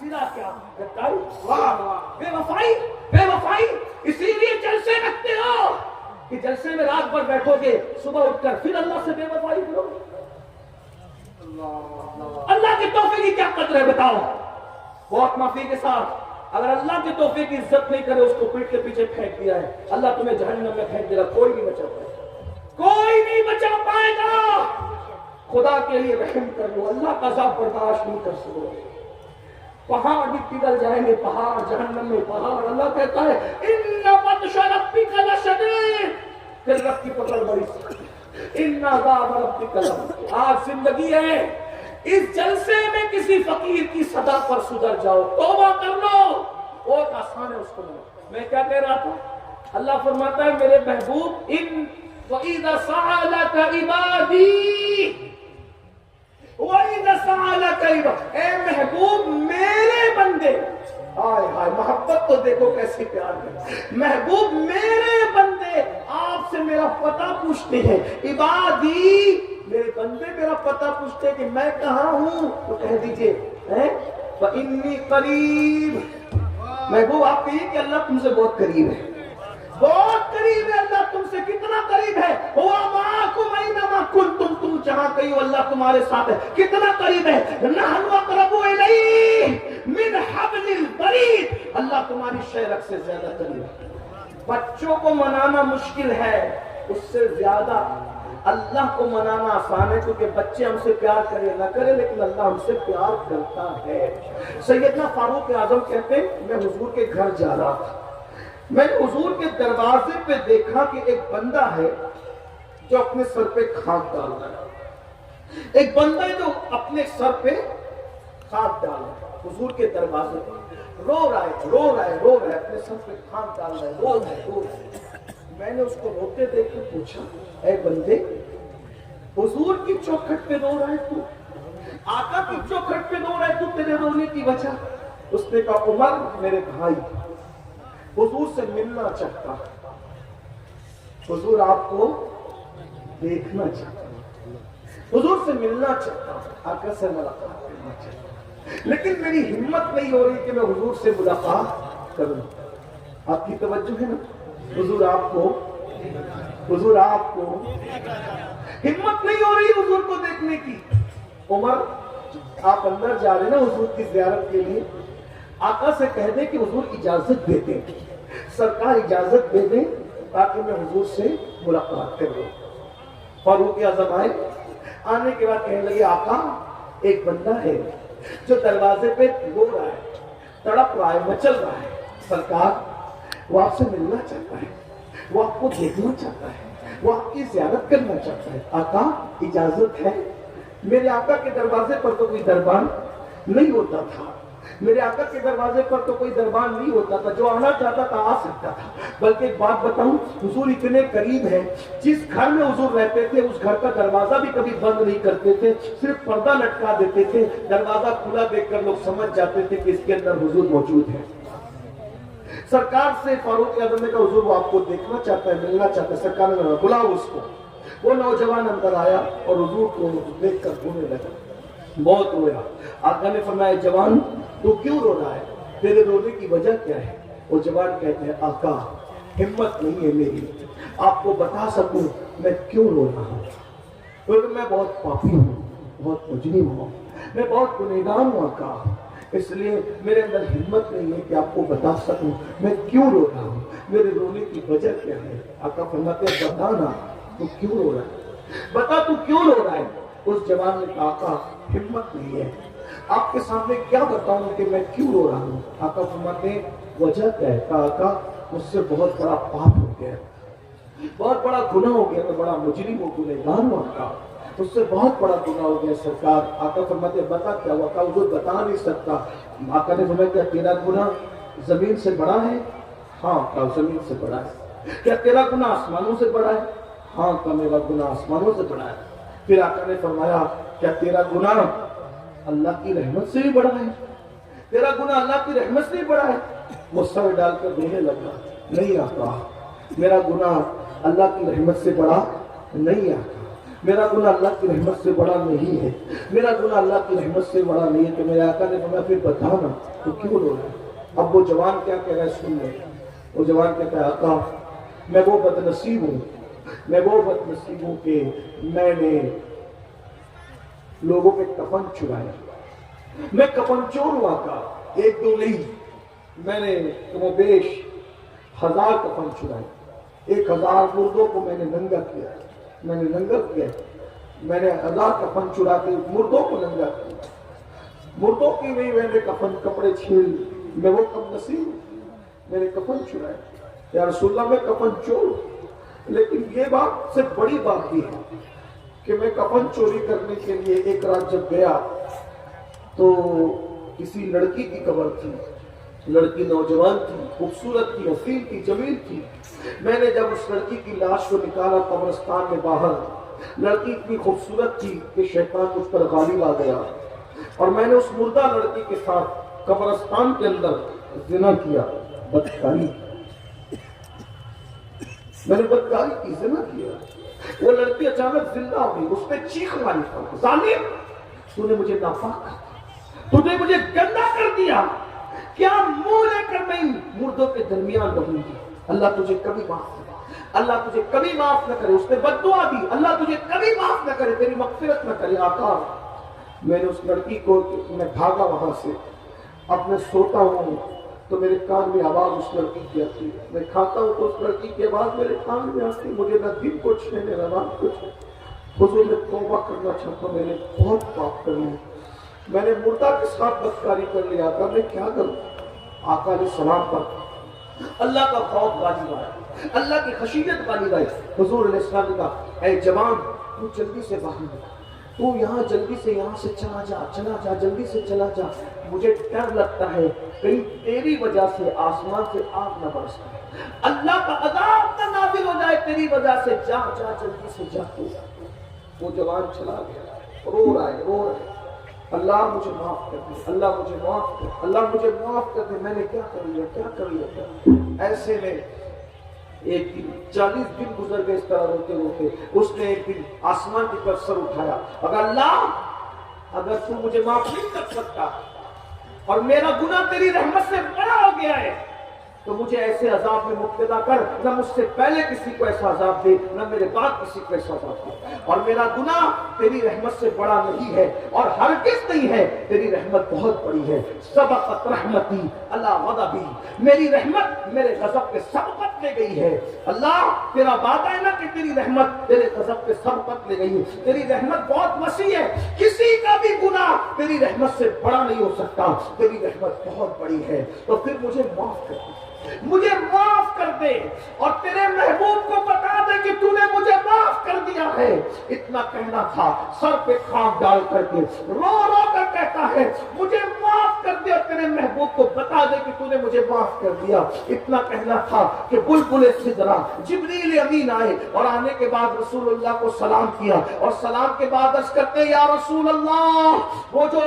سرا کیا غداری، بے وفائی، بے وفائی۔ اسی لیے جلسے رکھتے ہو کہ جلسے میں رات بھر بیٹھو گے، صبح اٹھ کر پھر اللہ سے بے وفائی کرو گے۔ اللہ کے تحفے کی کیا قدر ہے بتاؤ؟ بہت معافی کے ساتھ، اگر اللہ کے تحفے کی عزت نہیں کرے، اس کو پیٹ کے پیچھے پھینک دیا ہے، اللہ تمہیں جہنم میں پھینک دے گا، کوئی نہیں بچا پائے گا، کوئی نہیں بچا پائے گا۔ خدا کے لیے رحم کر لو، اللہ کا عذاب برداشت نہیں کر سکو گے۔ پہاڑ بھی پگھل جائیں گے، پہاڑ جہنم میں پہاڑ۔ اللہ کہتا ہے ان بطش ربک لشدید، پھر رب کی پکڑ بڑی سخت ہے۔ ان عذاب ربک لشدید۔ آج زندگی ہے، اس جلسے میں کسی فقیر کی صدا پر سدھر جاؤ، توبہ کر لو، بہت آسان ہے اس کو ملنا۔ میں کیا کہہ رہا تھا؟ اللہ فرماتا ہے میرے محبوب ان وَإِذَا سَأَلَكَ عِبَادِي وَإِذَا سَأَلَكَ عِبَادِي، اے محبوب میرے بندے، ہائے ہائے محبت تو دیکھو کیسی پیار ہے۔ محبوب میرے بندے آپ سے میرا پتہ پوچھتے ہیں، عبادی میرے بندے میرا پتہ پوچھتے ہیں کہ میں کہاں ہوں، تو کہہ دیجئے وَإِنِّي قَرِيب۔ محبوب آپ کہیے کہ اللہ تم سے بہت قریب ہے، بہت قریب ہے اللہ تم سے۔ کتنا قریب ہے؟ هُوَ مَعَكُمْ أَيْنَمَا كُنتُمْ، تم جہاں کہیں ہو اللہ تمہارے ساتھ ہے۔ کتنا قریب ہے؟ نَحْنُ أَقْرَبُ إِلَيْهِ مِنْ حَبْلِ الْوَرِيدِ، اللہ تمہاری شہرک سے زیادہ قریب ہے۔ بچوں کو منانا مشکل ہے، اس سے زیادہ اللہ کو منانا آسان ہے، کیونکہ بچے ہم سے پیار کرے نہ کرے لیکن اللہ ہم سے پیار کرتا ہے۔ سیدنا فاروق اعظم کہتے ہیں میں حضور کے گھر جا رہا تھا، میں نے حضور کے دروازے پہ دیکھا کہ ایک بندہ ہے جو اپنے سر پہ خاک ڈال رہا ہے، ایک بندہ ہے جو اپنے سر پہ خاک ڈال رہا ہے، حضور کے دروازے پہ رو رہا ہے، رو رہا ہے، رو رہا ہے، اپنے سر پہ خاک ڈال رہا ہے، رو رہا ہے، رو رہا ہے۔ میں نے اس کو روتے دیکھ کے پوچھا اے بندے، حضور کی چوکھٹ پہ رو رہا ہے تو، آقا کی چوکھٹ پہ رو رہا ہے تو، تیرے رونے کی وجہ؟ اس نے کہا عمر میرے بھائی، حضور سے ملنا چاہتا، حضور آپ کو دیکھنا چاہتا، حضور سے ملنا چاہتا، آقا سے ملاقات کرنا چاہتا، لیکن میری ہمت نہیں ہو رہی کہ میں حضور سے ملاقات کروں۔ آپ کی توجہ ہے نا؟ حضور آپ کو ہمت نہیں ہو رہی حضور کو دیکھنے کی۔ عمر آپ اندر جا رہے نا حضور کی زیارت کے لیے، آقا سے کہہ دیں کہ حضور اجازت دے دیں، سرکار اجازت دے دیں تاکہ میں حضور سے ملاقات کر لوں۔ فاروق اعظم آئے، آنے کے بعد کہنے لگے آقا ایک بندہ ہے جو دروازے پہ رو رہا ہے، تڑپ رہا ہے، مچل رہا ہے، سرکار وہ آپ سے ملنا چاہتا ہے، وہ آپ کو دیکھنا چاہتا ہے، وہ آپ کی زیارت کرنا چاہتا ہے، آقا اجازت ہے؟ میرے آقا کے دروازے پر تو کوئی دربان نہیں ہوتا تھا، میرے آقا کے دروازے پر تو کوئی دربان نہیں ہوتا تھا، جو آنا چاہتا تھا آ سکتا تھا۔ بلکہ ایک بات بتاؤں، حضور اتنے قریب ہیں، جس گھر میں حضور رہتے تھے اس گھر کا دروازہ بھی کبھی بند نہیں کرتے تھے، صرف پردہ لٹکا دیتے تھے، دروازہ کھلا دیکھ کر لوگ سمجھ جاتے تھے کہ اس کے اندر حضور موجود ہے۔ سرکار سے فاروق اعظم نے کہا حضور وہ آپ کو دیکھنا چاہتا ہے، ملنا چاہتا ہے۔ سرکار نے کہا بلاؤ اس کو۔ وہ نوجوان اندر آیا اور حضور کو دیکھ کر رونے لگا، بہت رویا۔ آقا نے فرمایا جوان تو کیوں رو رہا ہے، تیرے رونے کی وجہ کیا ہے؟ وہ جوان کہتے ہیں آقا ہمت نہیں ہے میری آپ کو بتا سکوں میں کیوں رو رہا ہوں، کیونکہ میں بہت پاپی ہوں، بہت مجرم ہوں، میں بہت گنہگار ہوں آقا، اس لیے میرے اندر ہمت نہیں ہے کہ آپ کو بتا سکوں میں کیوں رو رہا ہوں، میرے رونے کی وجہ کیا ہے۔ آقا فرماتے ہیں بتا نا تو کیوں رو رہا ہے، بتا تو کیوں رو رہا ہے۔ اس جوان نے کہا آقا ہمت نہیں ہے، آپ کے سامنے کیا بتاؤں کہ میں کیوں رو رہا ہوں۔ آقا فرماتے ہیں وجہ کیا ہے؟ کہا آقا مجھ سے بہت بڑا پاپ ہو گیا، بہت بڑا گناہ ہو گیا، میں بڑا مجرم ہوں، گنہگار ہوں آقا، اس سے بہت بڑا گناہ ہو گیا سرکار۔ آقا فرماتے ہیں بتا کیا ہوا؟ کہا حضور بتا نہیں سکتا۔ آقا نے فرمایا کیا تیرا گناہ زمین سے بڑا ہے؟ ہاں کہا زمین سے بڑا ہے۔ کیا تیرا گناہ آسمانوں سے بڑا ہے؟ ہاں کہا میرا گناہ آسمانوں سے بڑا ہے۔ پھر آقا نے فرمایا کیا تیرا گناہ اللہ کی رحمت سے بھی بڑا ہے؟ تیرا گناہ اللہ کی رحمت سے بھی بڑا ہے؟ وہ سر ڈال کر رونے لگا، نہیں آقا میرا گناہ اللہ کی رحمت سے بڑا نہیں آقا، میرا گناہ اللہ کی رحمت سے بڑا نہیں ہے، میرا گناہ اللہ کی رحمت سے بڑا نہیں ہے۔ تو میرے آقا نے فرمایا پھر بتانا تو کیوں رو رہا ہے۔ اب وہ جوان کیا کہہ رہا ہے سن لیں۔ وہ جوان کہتا ہے آقا میں وہ بد نصیب ہوں، میں وہ بد نصیب ہوں کہ میں نے لوگوں کے کفن چرائے، میں کفن چور ہوا آقا، ایک دو نہیں، میں نے کم و بیش 1000 کفن چرائے، 1000 مردوں کو میں نے ننگا کیا، میں نے ننگا کیا، میں نے 1000 کفن چرا کے مردوں کو ننگا کیا، مردوں کی نہیں میں نے کفن کپڑے چھین، میں وہ کم نصیب ہوں، میں نے کفن چرائے۔ یا رسول اللہ میں کفن چور ہوں، لیکن یہ بات سے بڑی بات یہ ہے کہ میں کفن چوری کرنے کے لیے ایک رات جب گیا تو کسی لڑکی کی قبر تھی، لڑکی نوجوان تھی، خوبصورت تھی، حسین تھی، جمیل تھی۔ میں نے جب اس لڑکی کی لاش کو نکالا قبرستان میں باہر، لڑکی اتنی خوبصورت تھی کہ شیطان مجھ پر غالب آ گیا اور میں نے اس مردہ لڑکی کے ساتھ قبرستان کے اندر زنا کیا، بدکاری، میں نے بدکاری کی، زنا کیا۔ وہ لڑکی اچانک زندہ ہو گئی، اس نے چیخ ماری، ظالم تو نے مجھے ناپاک کر دیا، تو نے مجھے گندا کر دیا، کیا منہ لے کر میں مردوں کے درمیان رہوں گی؟ اللہ تجھے کبھی معاف نہ کرے، اللہ تجھے کبھی معاف نہ کرے۔ اس نے بد دعا دی، اللہ تجھے کبھی معاف نہ کرے، تیری مغفرت نہ کرے۔ آقا میں نے اس لڑکی کو، میں بھاگا وہاں سے، اب میں سوتا ہوں تو میرے کان میں آواز اس لڑکی کی آتی ہے، میں کھاتا ہوں تو اس لڑکی کی آواز میرے کان میں آتی ہے، مجھے نہ دن کچھ ہے نہ رات کچھ ہے۔ حضور میں توبہ کرنا چاہتا ہوں، میں نے بہت پاپ کر لیا، میں نے مردہ کے ساتھ بدکاری کر لیا، آقا میں کیا کروں؟ آقا علیہ السلام پر اللہ کا خوف غالب آیا، اللہ کی خشیت غالب آئی۔ حضور علیہ السلام نے کہا اے جوان تو جلدی سے باہر نکل، تو یہاں جلدی سے یہاں سے چلا جا، جلدی سے چلا جا، مجھے ڈر لگتا ہے کہیں تیری وجہ سے آسمان سے آگ نہ برس جائے، اللہ کا عذاب نہ نازل ہو جائے تیری وجہ سے، جا جلدی سے جا۔ وہ جوان چلا گیا، رو رہا ہے، اللہ مجھے معاف کر دے، اللہ مجھے معاف کر، اللہ مجھے معاف کر دے، میں نے کیا کر لیا۔ ایسے میں ایک دن 40 دن گزر گئے اس طرح روتے روتے، اس نے ایک دن آسمان کی طرف سر اٹھایا، اگر تو مجھے معاف نہیں کر سکتا اور میرا گناہ تیری رحمت سے بڑا ہو گیا ہے تو مجھے ایسے عذاب میں مبتلا کر، نہ مجھ سے پہلے کسی کو ایسا عذاب دے، نہ میرے بعد کسی کو ایسا عذاب دے، اور میرا گناہ تیری رحمت سے بڑا نہیں ہے اور ہرگز نہیں ہے، تیری رحمت بہت بڑی ہے۔ سبقت رحمتی اللہ غضبی، میری رحمت میرے غضب کے سبقت لے گئی ہے۔ اللہ تیرا وعدہ ہے نا کہ تیری رحمت تیرے غضب کے سبقت لے گئی ہے، تیری رحمت بہت وسیع ہے، کسی کا بھی گناہ تیری رحمت سے بڑا نہیں ہو سکتا، تیری رحمت بہت بڑی ہے، تو پھر مجھے معاف کر دے، مجھے معاف کر دے اور تیرے محبوب کو بتا دے کہ تو نے مجھے معاف کر دیا ہے۔ اتنا کہنا تھا، سر پہ خاک ڈال کر کے رو رو کر کہتا ہے مجھے معاف کر دے اور تیرے محبوب کو بتا دے کہ تو نے مجھے معاف کر دیا. اتنا کہنا تھا کہ بلبل سدرا جبریل امین آئے اور آنے کے بعد رسول اللہ کو سلام کیا اور سلام کے بعد عرض کرتے یا رسول اللہ وہ جو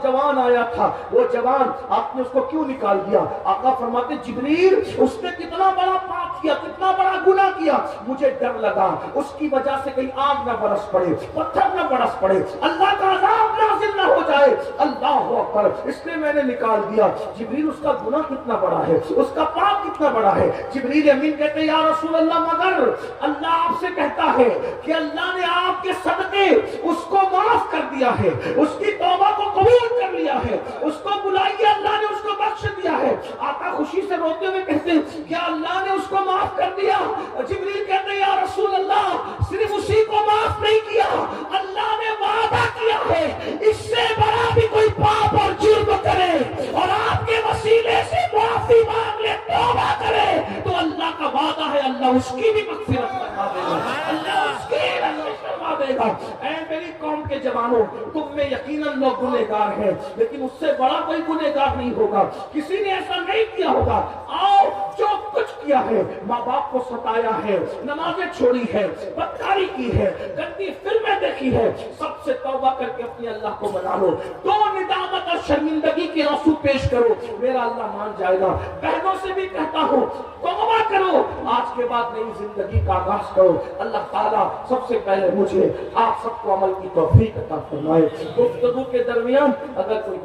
جوان آیا تھا وہ جوان آپ نے اس کو کیوں نکال دیا؟ آقا فرماتے جبریل اس نے کتنا بڑا پاپ کیا, کتنا بڑا گناہ کیا, مجھے ڈر لگا اس کی وجہ سے کہیں آگ نہ برس پڑے, پتھر نہ برس پڑے, اللہ کا عذاب نازل نہ ہو جائے. اللہ اکبر, اس نے میں نے نکال دیا. جبریل اس کا گناہ کتنا بڑا ہے, اس کا پاپ کتنا بڑا ہے. جبریل امین کہتے ہیں یا رسول اللہ مگر اللہ آپ سے کہتا ہے کہ اللہ نے آپ کے صدقے اس کو معاف کر دیا ہے, اس کی توبہ کو قبول کر لیا ہے, اس کو بلائیے اللہ نے اس کو بخش دیا ہے. آقا خوشی سے روتے ہوئے کہتے ہیں کیا اللہ نے اس کو معاف کر دیا؟ جبریل کہتے ہیں یا رسول اللہ صرف اسی کو معاف نہیں کیا, اللہ نے وعدہ کیا ہے اس سے بڑا بھی کوئی پاپ اور جرم کرے اور آپ کے وسیلے سے معافی مانگ لے, توبہ کرے تو اللہ کا وعدہ ہے اللہ اس کی بھی مغفرت فرما دے گا, اللہ اس کی رحمت فرما دے گا. اے میری قوم کے جوانوں, تم میں یقیناً لوگ گنہگار ہیں لیکن اس سے بڑا کوئی گنہگار نہیں ہوگا, کسی نے ایسا نہیں کیا ہوگا. آؤ جو کچھ کیا ہے, ماں باپ کو ستایا ہے, نمازیں چھوڑی ہے, بدکاری کی ہے, گندی فلمیں دیکھی ہے, سب سے توبہ کر کے اپنے اللہ کو بنا لو. دو ندامت اور شرمندگی کے آنسو پیش کرو, میرا اللہ مان جائے گا. بہنوں سے بھی کہتا ہوں توبہ کرو, آج کے بعد نئی زندگی کا آغاز کرو. اللہ تعالیٰ سب سے پہلے مجھے آپ سب کو عمل کی توفیق عطا فرمائے. گفتگو کے درمیان اگر کوئی